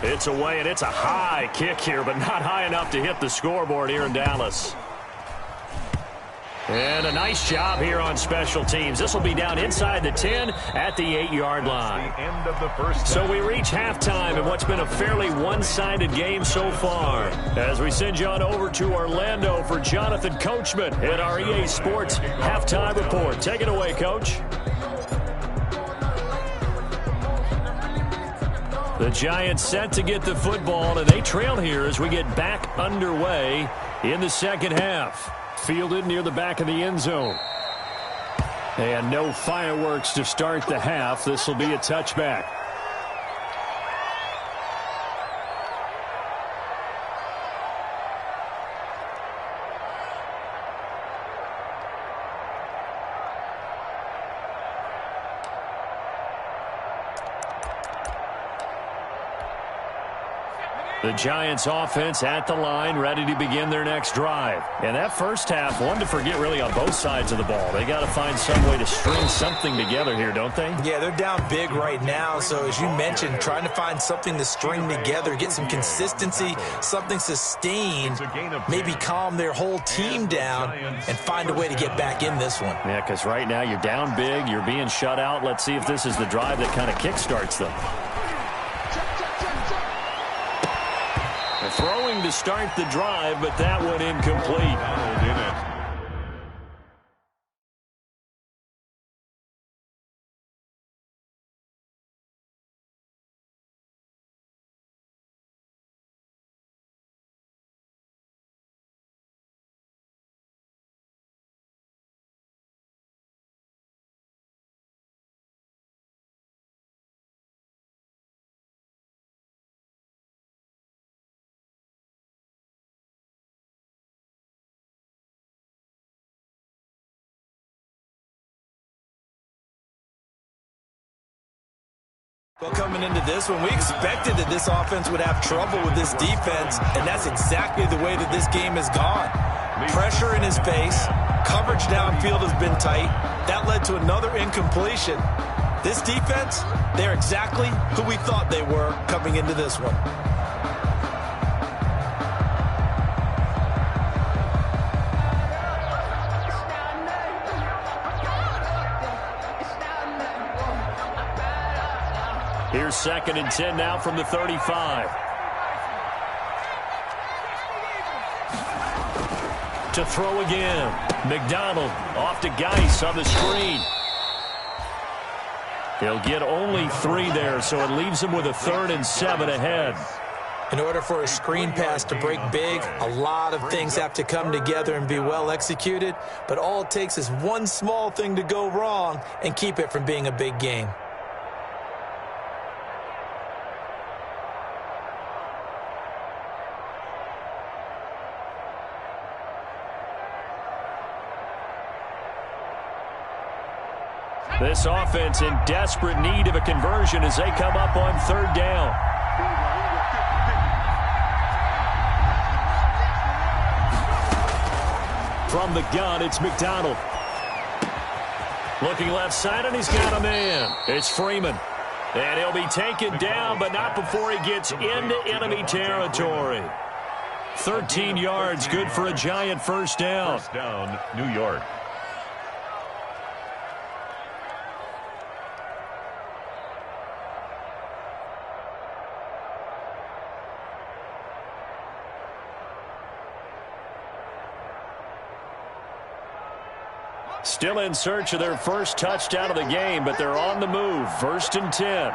Speaker 1: It's away, and it's a high kick here, but not high enough to hit the scoreboard here in Dallas. And a nice job here on special teams. This will be down inside the 10 at the 8-yard line.
Speaker 3: The end of the first.
Speaker 1: So we reach halftime in what's been a fairly one-sided game so far. As we send you on over to Orlando for Jonathan Coachman at our EA Sports Halftime Report. Take it away, Coach. The Giants set to get the football, and they trail here as we get back underway in the second half. Fielded near the back of the end zone. And no fireworks to start the half. This will be a touchback. The Giants offense at the line, ready to begin their next drive. And that first half, one to forget really on both sides of the ball. They got to find some way to string something together here, don't they?
Speaker 2: Yeah, they're down big right now. So as you mentioned, trying to find something to string together, get some consistency, something sustained, maybe calm their whole team down and find a way to get back in this one.
Speaker 1: Yeah, because right now you're down big, you're being shut out. Let's see if this is the drive that kind of kickstarts them. Throwing to start the drive, but that one incomplete.
Speaker 2: Well, coming into this one, we expected that this offense would have trouble with this defense, and that's exactly the way that this game has gone. Pressure in his face, coverage downfield has been tight. That led to another incompletion. This defense, they're exactly who we thought they were coming into this one.
Speaker 1: Here's 2nd and 10 now from the 35. To throw again. McDonald off to Geis on the screen. He'll get only 3 there, so it leaves him with a 3rd and 7 ahead.
Speaker 2: In order for a screen pass to break big, a lot of things have to come together and be well executed, but all it takes is one small thing to go wrong and keep it from being a big game.
Speaker 1: This offense in desperate need of a conversion as they come up on 3rd down. From the gun, it's McDonald. Looking left side, and he's got a man. It's Freeman. And he'll be taken down, but not before he gets into enemy territory. 13 yards, good for a Giant first down.
Speaker 3: First down, New York.
Speaker 1: Still in search of their first touchdown of the game, but they're on the move. 1st and 10.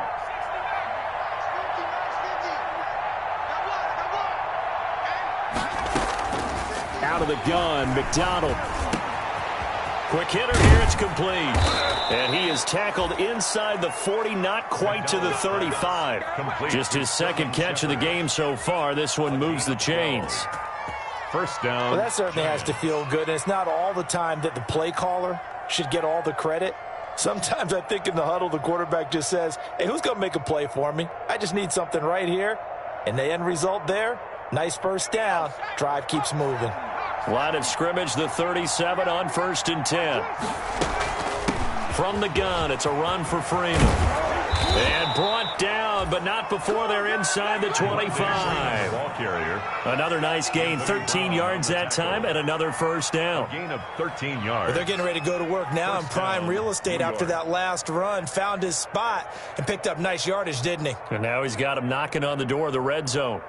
Speaker 1: Out of the gun, McDonald. Quick hitter here, it's complete. And he is tackled inside the 40, not quite to the 35. Just his second catch of the game so far. This one moves the chains.
Speaker 3: 1st down.
Speaker 5: Well, that certainly has to feel good, and it's not all the time that the play caller should get all the credit. Sometimes I think in the huddle, the quarterback just says, hey, who's going to make a play for me? I just need something right here. And the end result there, nice 1st down. Drive keeps moving.
Speaker 1: Line of scrimmage, the 37 on 1st and 10. From the gun, it's a run for Freeman. And brought down, but not before they're inside the 25.
Speaker 3: Ball carrier.
Speaker 1: Another nice gain, 13 yards that time, and another 1st down.
Speaker 3: Gain of 13 yards.
Speaker 2: But they're getting ready to go to work now in prime real estate after that last run. Found his spot and picked up nice yardage, didn't he?
Speaker 1: And now he's got him knocking on the door of the red zone.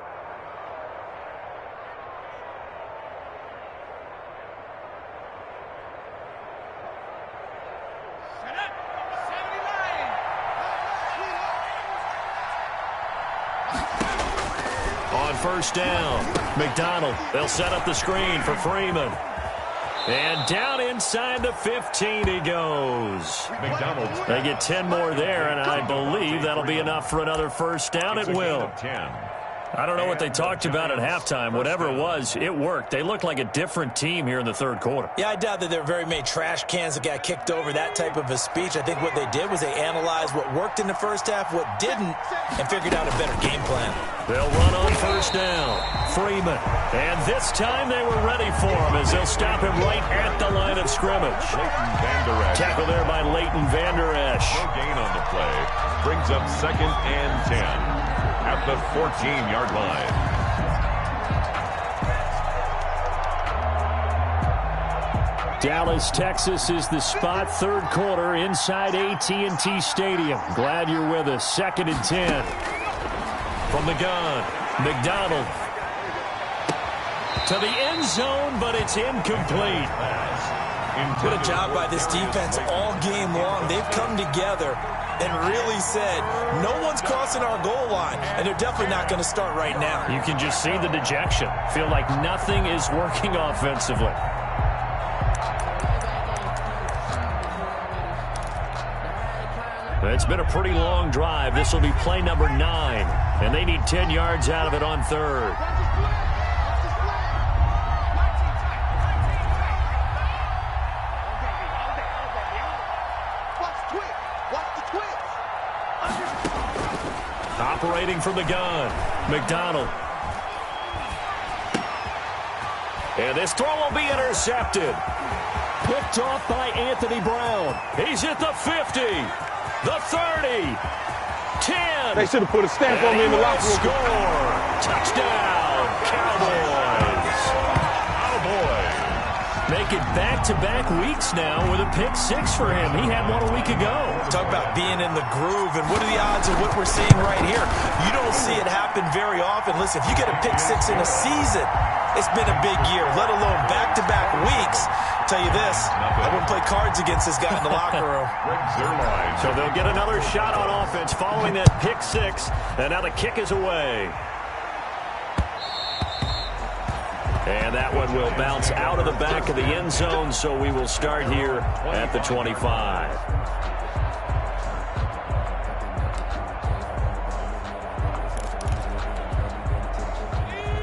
Speaker 1: On 1st down, McDonald. They'll set up the screen for Freeman. And down inside the 15 he goes.
Speaker 3: McDonald's.
Speaker 1: They get 10 more there, and I believe that'll be enough for another 1st down. It will.
Speaker 3: 10.
Speaker 1: I don't know what they talked about at halftime. Whatever it was, it worked. They looked like a different team here in the 3rd quarter.
Speaker 2: Yeah, I doubt that there were very many trash cans that got kicked over, that type of a speech. I think what they did was they analyzed what worked in the 1st half, what didn't, and figured out a better game plan.
Speaker 1: They'll run on 1st down. Freeman. And this time they were ready for him as they'll stop him right at the line of scrimmage.
Speaker 3: Leighton Vander Esch.
Speaker 1: Tackle there by Leighton Vander Esch.
Speaker 3: No gain on the play. Brings up 2nd and 10. At the 14-yard line.
Speaker 1: Dallas, Texas is the spot. 3rd quarter inside AT&T Stadium. Glad you're with us. 2nd and 10. From the gun, McDonald. To the end zone, but it's incomplete.
Speaker 2: Good job by this defense all game long. They've come together and really said, no one's crossing our goal line, and they're definitely not going to start right now.
Speaker 1: You can just see the dejection. Feel like nothing is working offensively. It's been a pretty long drive. This will be play number 9, and they need 10 yards out of it on 3rd. Operating from the gun, McDonald. And this throw will be intercepted. Picked off by Anthony Brown. He's at the 50, the 30, 10.
Speaker 6: They should have put a stamp on me in the locker room.
Speaker 1: Score! Touchdown, Cowboys.
Speaker 3: Cowboys.
Speaker 1: Make it back-to-back weeks now with a pick-6 for him. He had one a week ago.
Speaker 2: Talk about being in the groove, and what are the odds of what we're seeing right here? You don't see it happen very often. Listen, if you get a pick-6 in a season, it's been a big year, let alone back-to-back weeks. I'll tell you this, I wouldn't play cards against this guy in the locker room.
Speaker 1: So they'll get another shot on offense following that pick-6, and now the kick is away. And that one will bounce out of the back of the end zone, so we will start here at the 25.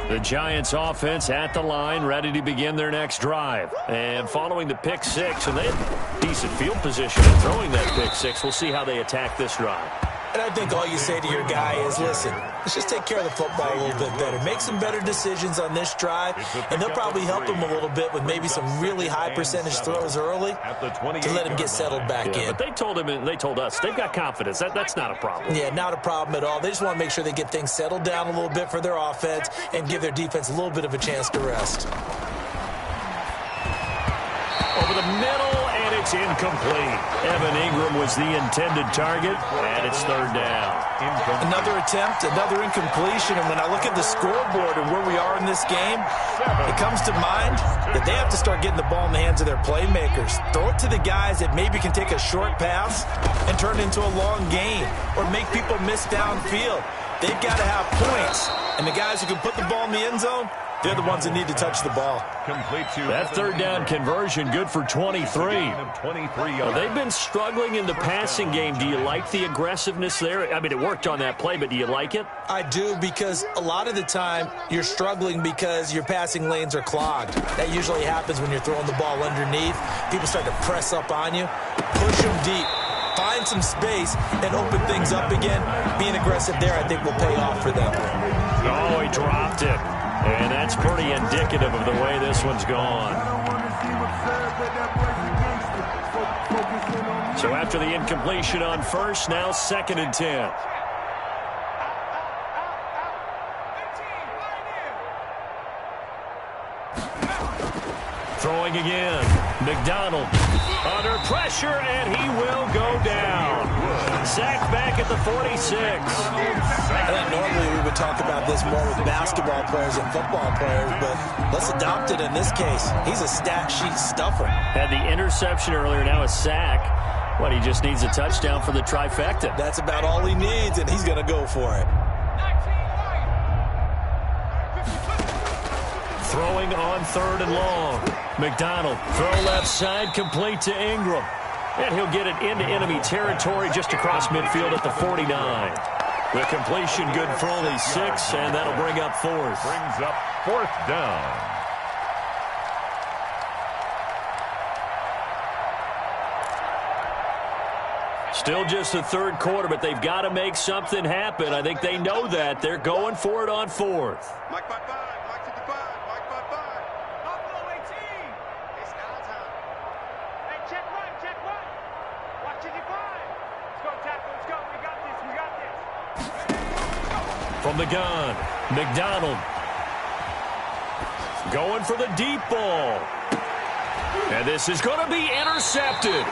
Speaker 1: The Giants offense at the line, ready to begin their next drive. And following the pick-6, and they have decent field position in throwing that pick-6. We'll see how they attack this drive.
Speaker 2: And I think all you say to your guy is, listen, let's just take care of the football a little bit better. Make some better decisions on this drive, and they'll probably help him a little bit with maybe some really high percentage throws early to let him get settled back in.
Speaker 1: But they told him, and they told us, they've got confidence. That's not a problem.
Speaker 2: Yeah, not a problem at all. They just want to make sure they get things settled down a little bit for their offense and give their defense a little bit of a chance to rest.
Speaker 1: Over the middle, and it's incomplete. Evan Ingram was the intended target, and it's 3rd down.
Speaker 2: Another attempt, another incompletion, and when I look at the scoreboard and where we are in this this game, it comes to mind that they have to start getting the ball in the hands of their playmakers. Throw it to the guys that maybe can take a short pass and turn it into a long gain or make people miss downfield. They've got to have points, and the guys who can put the ball in the end zone, they're the ones that need to touch the ball.
Speaker 1: That third down conversion, good for 23. Well, they've been struggling in the passing game. Do you like the aggressiveness there? I mean, it worked on that play, but do you like it?
Speaker 2: I do, because a lot of the time you're struggling because your passing lanes are clogged. That usually happens when you're throwing the ball underneath. People start to press up on you. Push them deep. Find some space and open things up again. Being aggressive there, I think, will pay off for them.
Speaker 1: Oh, he dropped it. And that's pretty indicative of the way this one's gone. So after the incompletion on first, now 2nd and 10. Throwing again. McDonald under pressure, and he will go down. Sacked back at the 46.
Speaker 2: I think normally we would talk about this more with basketball players and football players, but let's adopt it in this case. He's a stat sheet stuffer.
Speaker 1: Had the interception earlier, now a sack. What, he just needs a touchdown for the trifecta.
Speaker 2: That's about all he needs, and he's going to go for it.
Speaker 1: Throwing on 3rd and long. McDonald, throw left side, complete to Ingram. And he'll get it into enemy territory just across midfield at the 49. The completion good for only 6, and that'll bring up 4th.
Speaker 3: Brings up 4th down.
Speaker 1: Still just the 3rd quarter, but they've got to make something happen. I think they know that. They're going for it on 4th.
Speaker 4: Mike 5-5, Mike 55, Mike 5-5. Buffalo 18. It's our time. Hey, check right. Watch it divide. Let's go, tackle. Let's go. We got this.
Speaker 1: From the gun, McDonald. Going for the deep ball. And this is going to be intercepted.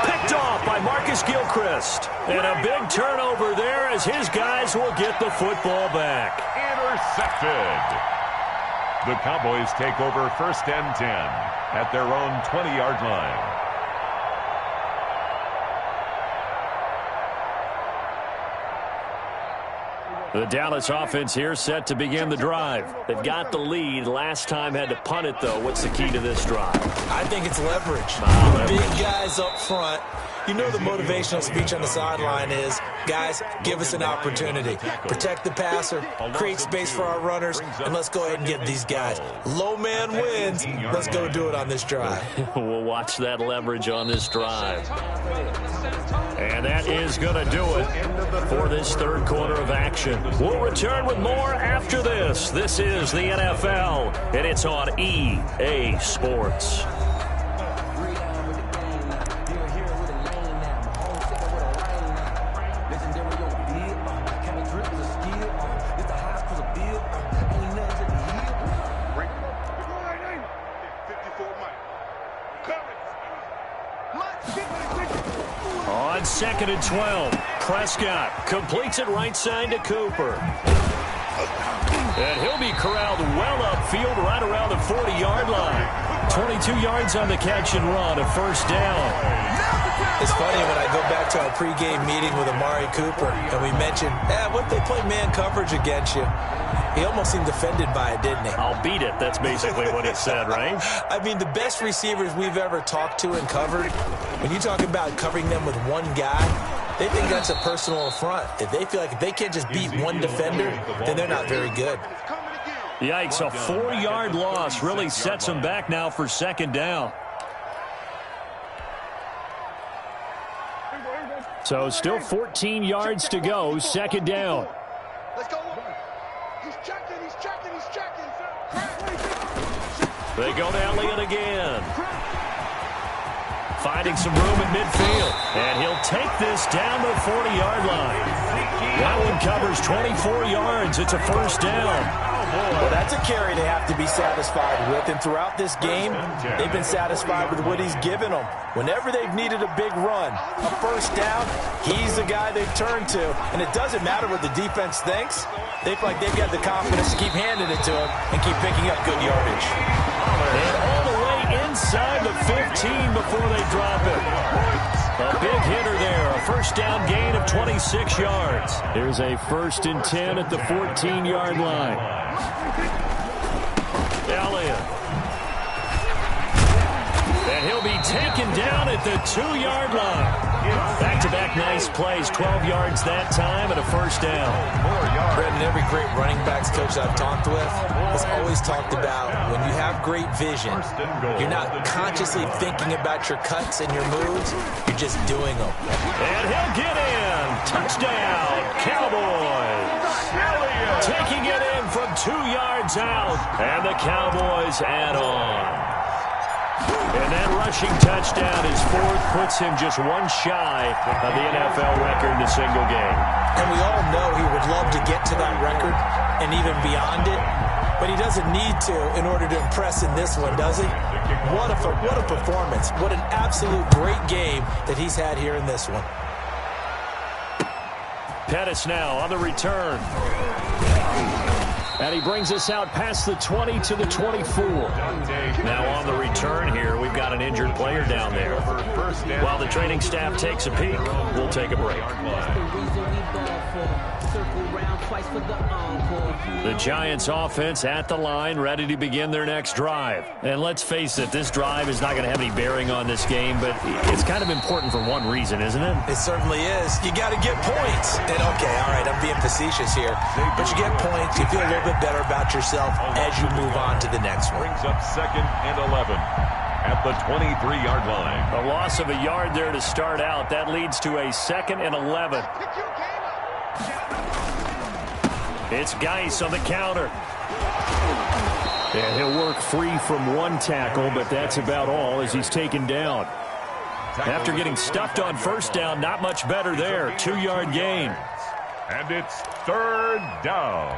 Speaker 1: Picked off by Marcus Gilchrist. And a big turnover there as his guys will get the football back.
Speaker 3: Intercepted. The Cowboys take over 1st and 10 at their own 20-yard line.
Speaker 1: The Dallas offense here set to begin the drive. They've got the lead. Last time had to punt it, though. What's the key to this drive?
Speaker 2: I think it's leverage. Big guys up front. You know the motivational speech on the sideline is, guys, give us an opportunity. Protect the passer, create space for our runners, and let's go ahead and get these guys. Low man wins. Let's go do it on this drive.
Speaker 1: We'll watch that leverage on this drive. And that is going to do it for this 3rd quarter of action. We'll return with more after this. This is the NFL, and it's on EA Sports. On 2nd and 12, Prescott completes it right side to Cooper. And he'll be corralled well upfield right around the 40-yard line. 22 yards on the catch and run, a 1st down.
Speaker 2: It's funny when I go back to our pregame meeting with Amari Cooper, and we mentioned, what if they play man coverage against you? He almost seemed offended by it, didn't he?
Speaker 1: I'll beat it. That's basically what he said, right?
Speaker 2: I mean, the best receivers we've ever talked to and covered, when you talk about covering them with one guy, they think that's a personal affront. If they feel like if they can't just beat one defender, then they're not very good.
Speaker 1: Yikes, a 4-yard loss really sets them back now for 2nd down. So still 14 yards to go, 2nd down.
Speaker 4: Let's go. He's checking.
Speaker 1: They go to Elliott again. Finding some room at midfield. And he'll take this down the 40-yard line. That one covers 24 yards. It's a 1st down.
Speaker 5: Well, that's a carry they have to be satisfied with. And throughout this game, they've been satisfied with what he's given them. Whenever they've needed a big run, a first down, he's the guy they've turned to. And it doesn't matter what the defense thinks. They feel like they've got the confidence to keep handing it to him and keep picking up good yardage.
Speaker 1: And all the way inside the 15 before they drop it. A big hitter there, a first down gain of 26 yards. Here's a 1st and 10 at the 14-yard line. Elliott. And he'll be taken down at the 2-yard line. Back-to-back nice plays, 12 yards that time and a first down.
Speaker 2: Brendan, every great running backs coach I've talked with has always talked about when you have great vision, you're not consciously thinking about your cuts and your moves, you're just doing them.
Speaker 1: And he'll get in. Touchdown, Cowboys. Taking it in from 2 yards out. And the Cowboys add on. And that rushing touchdown, his 4th, puts him just one shy of the NFL record in a single game.
Speaker 2: And we all know he would love to get to that record and even beyond it, but he doesn't need to in order to impress in this one, does he? What a performance. What an absolute great game that he's had here in this one.
Speaker 1: Pettis now on the return. And he brings us out past the 20 to the 24. Now on the return here, we've got an injured player down there. While the training staff takes a peek, we'll take a break. The Giants offense at the line, ready to begin their next drive. And let's face it, this drive is not going to have any bearing on this game, but it's kind of important for one reason, isn't it?
Speaker 2: It certainly is. You got to get points. And okay, all right, I'm being facetious here, but you get points, you feel a little bit better about yourself as you move on to the next one.
Speaker 3: Brings up 2nd and 11 at the 23-yard line.
Speaker 1: A loss of a yard there to start out. That leads to a 2nd and 11. It's Geis on the counter. And he'll work free from one tackle, but that's about all as he's taken down. After getting stuffed on first down, not much better there. 2-yard gain.
Speaker 3: And it's 3rd down.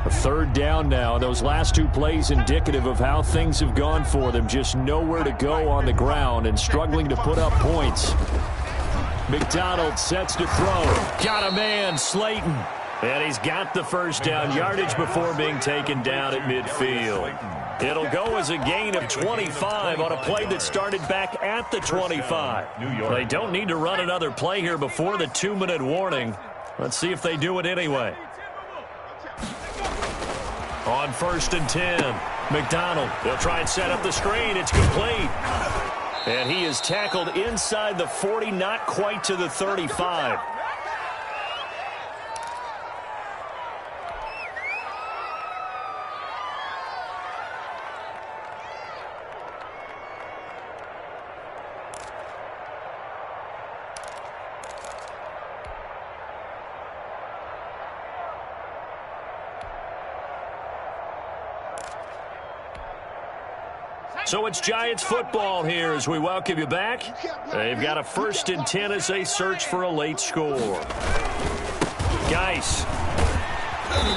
Speaker 1: A 3rd down now. Those last 2 plays indicative of how things have gone for them. Just nowhere to go on the ground and struggling to put up points. McDonald sets to throw. Got a man, Slayton. And he's got the first down, yardage before being taken down at midfield. It'll go as a gain of 25 on a play that started back at the 25. They don't need to run another play here before the 2-minute warning. Let's see if they do it anyway. On 1st and 10, McDonald. They'll try and set up the screen. It's complete. And he is tackled inside the 40, not quite to the 35. So it's Giants football here as we welcome you back. They've got a 1st and 10 as they search for a late score. Geis.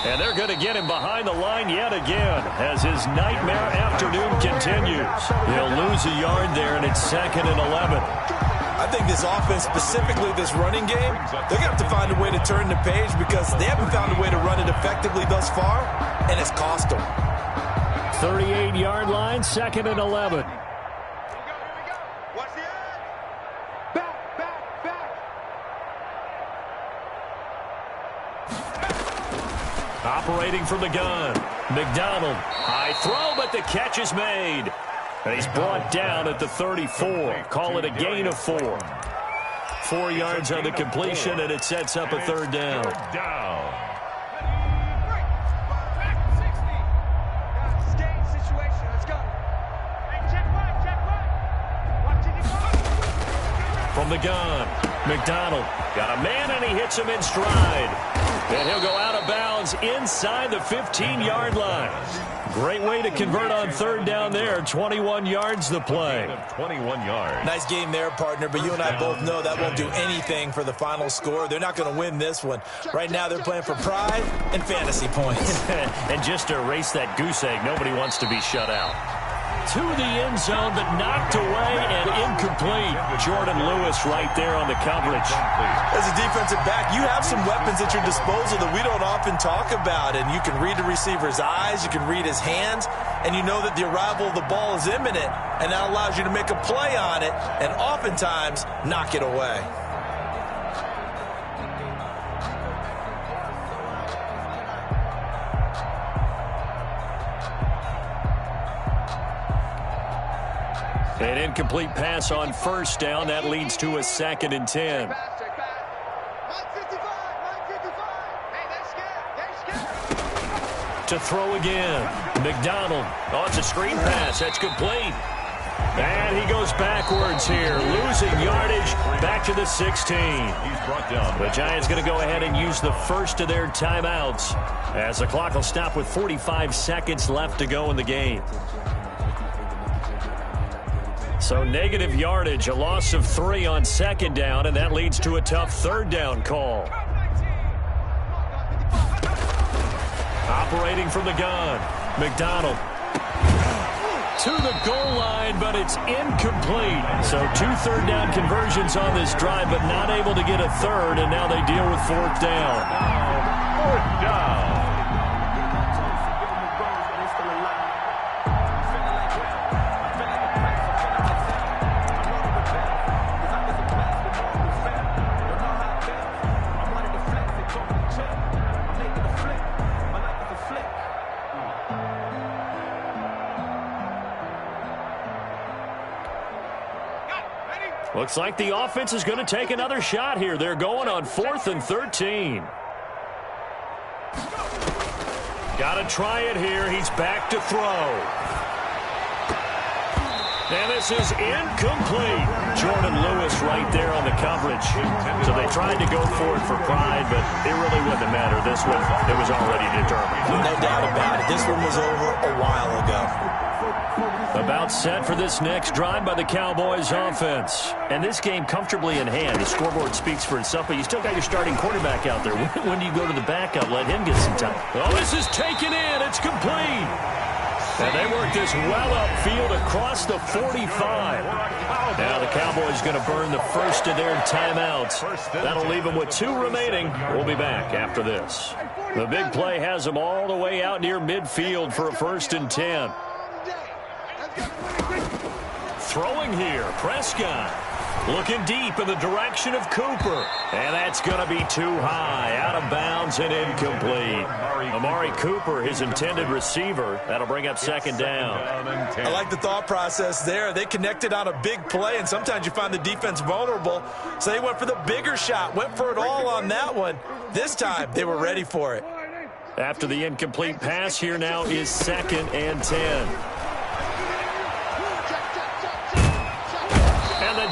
Speaker 1: And they're going to get him behind the line yet again as his nightmare afternoon continues. He'll lose a yard there, and it's 2nd and 11.
Speaker 2: I think this offense, specifically this running game, they're going to have to find a way to turn the page because they haven't found a way to run it effectively thus far, and it's cost them.
Speaker 1: 38-yard line, 2nd and 11.
Speaker 4: Here we go. Watch the edge. Back.
Speaker 1: Operating from the gun. McDonald. High throw, but the catch is made. And he's brought down at the 34. Call it a gain of 4. 4 yards on the completion, and it sets up a 3rd down. From the gun, McDonald got a man, and he hits him in stride. And he'll go out of bounds inside the 15-yard line. Great way to convert on third down there. 21 yards the play.
Speaker 3: 21 yards.
Speaker 2: Nice game there, partner, but you and I both know that won't do anything for the final score. They're not going to win this one. Right now they're playing for pride and fantasy points.
Speaker 1: And just to erase that goose egg, nobody wants to be shut out. To the end zone, but knocked away and incomplete. Jordan Lewis right there on the coverage.
Speaker 2: As a defensive back, you have some weapons at your disposal that we don't often talk about. And you can read the receiver's eyes, you can read his hands, and you know that the arrival of the ball is imminent. And that allows you to make a play on it and oftentimes knock it away.
Speaker 1: An incomplete pass on first down. That leads to a 2nd and 10. To throw again. McDonald. Oh, it's a screen pass. That's complete. And he goes backwards here. Losing yardage back to the 16.
Speaker 3: He's brought down.
Speaker 1: The Giants going to go ahead and use the first of their timeouts as the clock will stop with 45 seconds left to go in the game. So negative yardage, a loss of 3 on 2nd down, and that leads to a tough 3rd down call. Operating from the gun, McDonald. To the goal line, but it's incomplete. So 2 3rd down conversions on this drive, but not able to get a 3rd, and now they deal with 4th down.
Speaker 3: 4th down.
Speaker 1: Looks like the offense is going to take another shot here. They're going on 4th and 13. Got to try it here. He's back to throw. And this is incomplete. Jordan Lewis right there on the coverage. So they tried to go for it for pride, but it really wouldn't have mattered. This one, it was already determined.
Speaker 2: No doubt about it. This one was over a while ago.
Speaker 1: About set for this next drive by the Cowboys offense. And this game comfortably in hand. The scoreboard speaks for itself, but you still got your starting quarterback out there. When do you go to the backup? Let him get some time. Oh, this is taken in. It's complete. And they work this well upfield across the 45. Now the Cowboys going to burn the first of their timeouts. That'll leave them with 2 remaining. We'll be back after this. The big play has them all the way out near midfield for a 1st and 10. Throwing here, Prescott. Looking deep in the direction of Cooper. And that's going to be too high. Out of bounds and incomplete. Amari Cooper, his intended receiver. That'll bring up 2nd down.
Speaker 2: I like the thought process there. They connected on a big play, and sometimes you find the defense vulnerable. So they went for the bigger shot, went for it all on that one. This time, they were ready for it.
Speaker 1: After the incomplete pass, here now is 2nd and 10.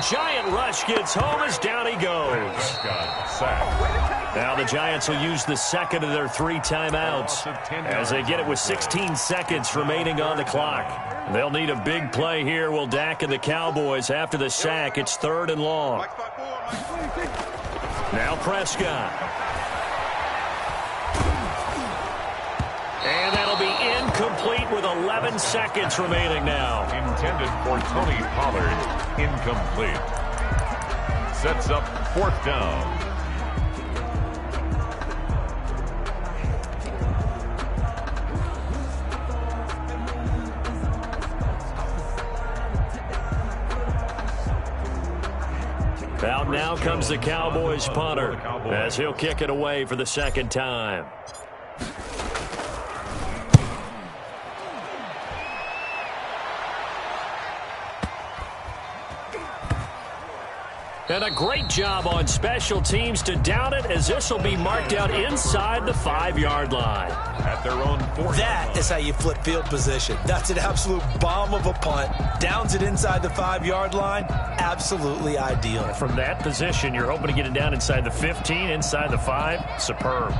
Speaker 1: Giant rush gets home as down he goes. Now the Giants will use the 2nd of their 3 timeouts as they get it with 16 seconds remaining on the clock. They'll need a big play here. Will Dak and the Cowboys after the sack. It's 3rd and long. Now Prescott. And that'll be incomplete with 11 seconds remaining now.
Speaker 3: Intended for Tony Pollard. Incomplete. Sets up 4th down.
Speaker 1: Out now comes the Cowboys punter as he'll kick it away for the 2nd time. And a great job on special teams to down it, as this will be marked out inside the 5-yard line.
Speaker 3: At their own 4-yard
Speaker 2: That is how you flip field position. That's an absolute bomb of a punt. Downs it inside the 5-yard line. Absolutely ideal.
Speaker 1: From that position, you're hoping to get it down inside the 15, inside the 5. Superb.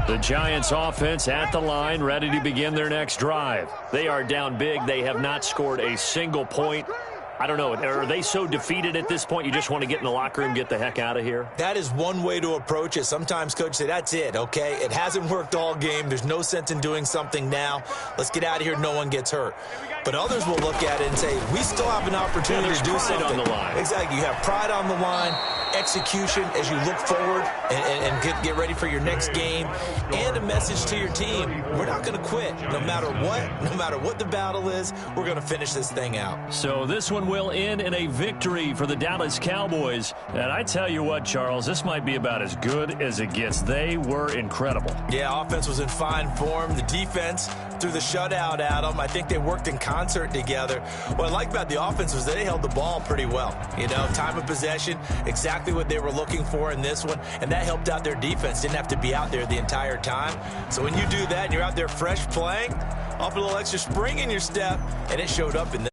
Speaker 1: The Giants offense at the line, ready to begin their next drive. They are down big. They have not scored a single point. I don't know. Are they so defeated at this point you just want to get in the locker room, get the heck out of here?
Speaker 2: That is one way to approach it. Sometimes coaches say, that's it, okay? It hasn't worked all game. There's no sense in doing something now. Let's get out of here. No one gets hurt. But others will look at it and say, we still have an opportunity to do something.
Speaker 1: On the line.
Speaker 2: Exactly. You have pride on the line, execution as you look forward and get ready for your next game, and a message to your team. We're not going to quit. No matter what the battle is, we're going to finish this thing out.
Speaker 1: So this one will end in a victory for the Dallas Cowboys. And I tell you what, Charles, this might be about as good as it gets. They were incredible.
Speaker 2: Yeah, offense was in fine form. The defense threw the shutout at them. I think they worked in concert together. What I like about the offense was they held the ball pretty well. You know, time of possession, exactly what they were looking for in this one, and that helped out their defense. Didn't have to be out there the entire time. So when you do that and you're out there fresh playing, off a little extra spring in your step, and it showed up in this.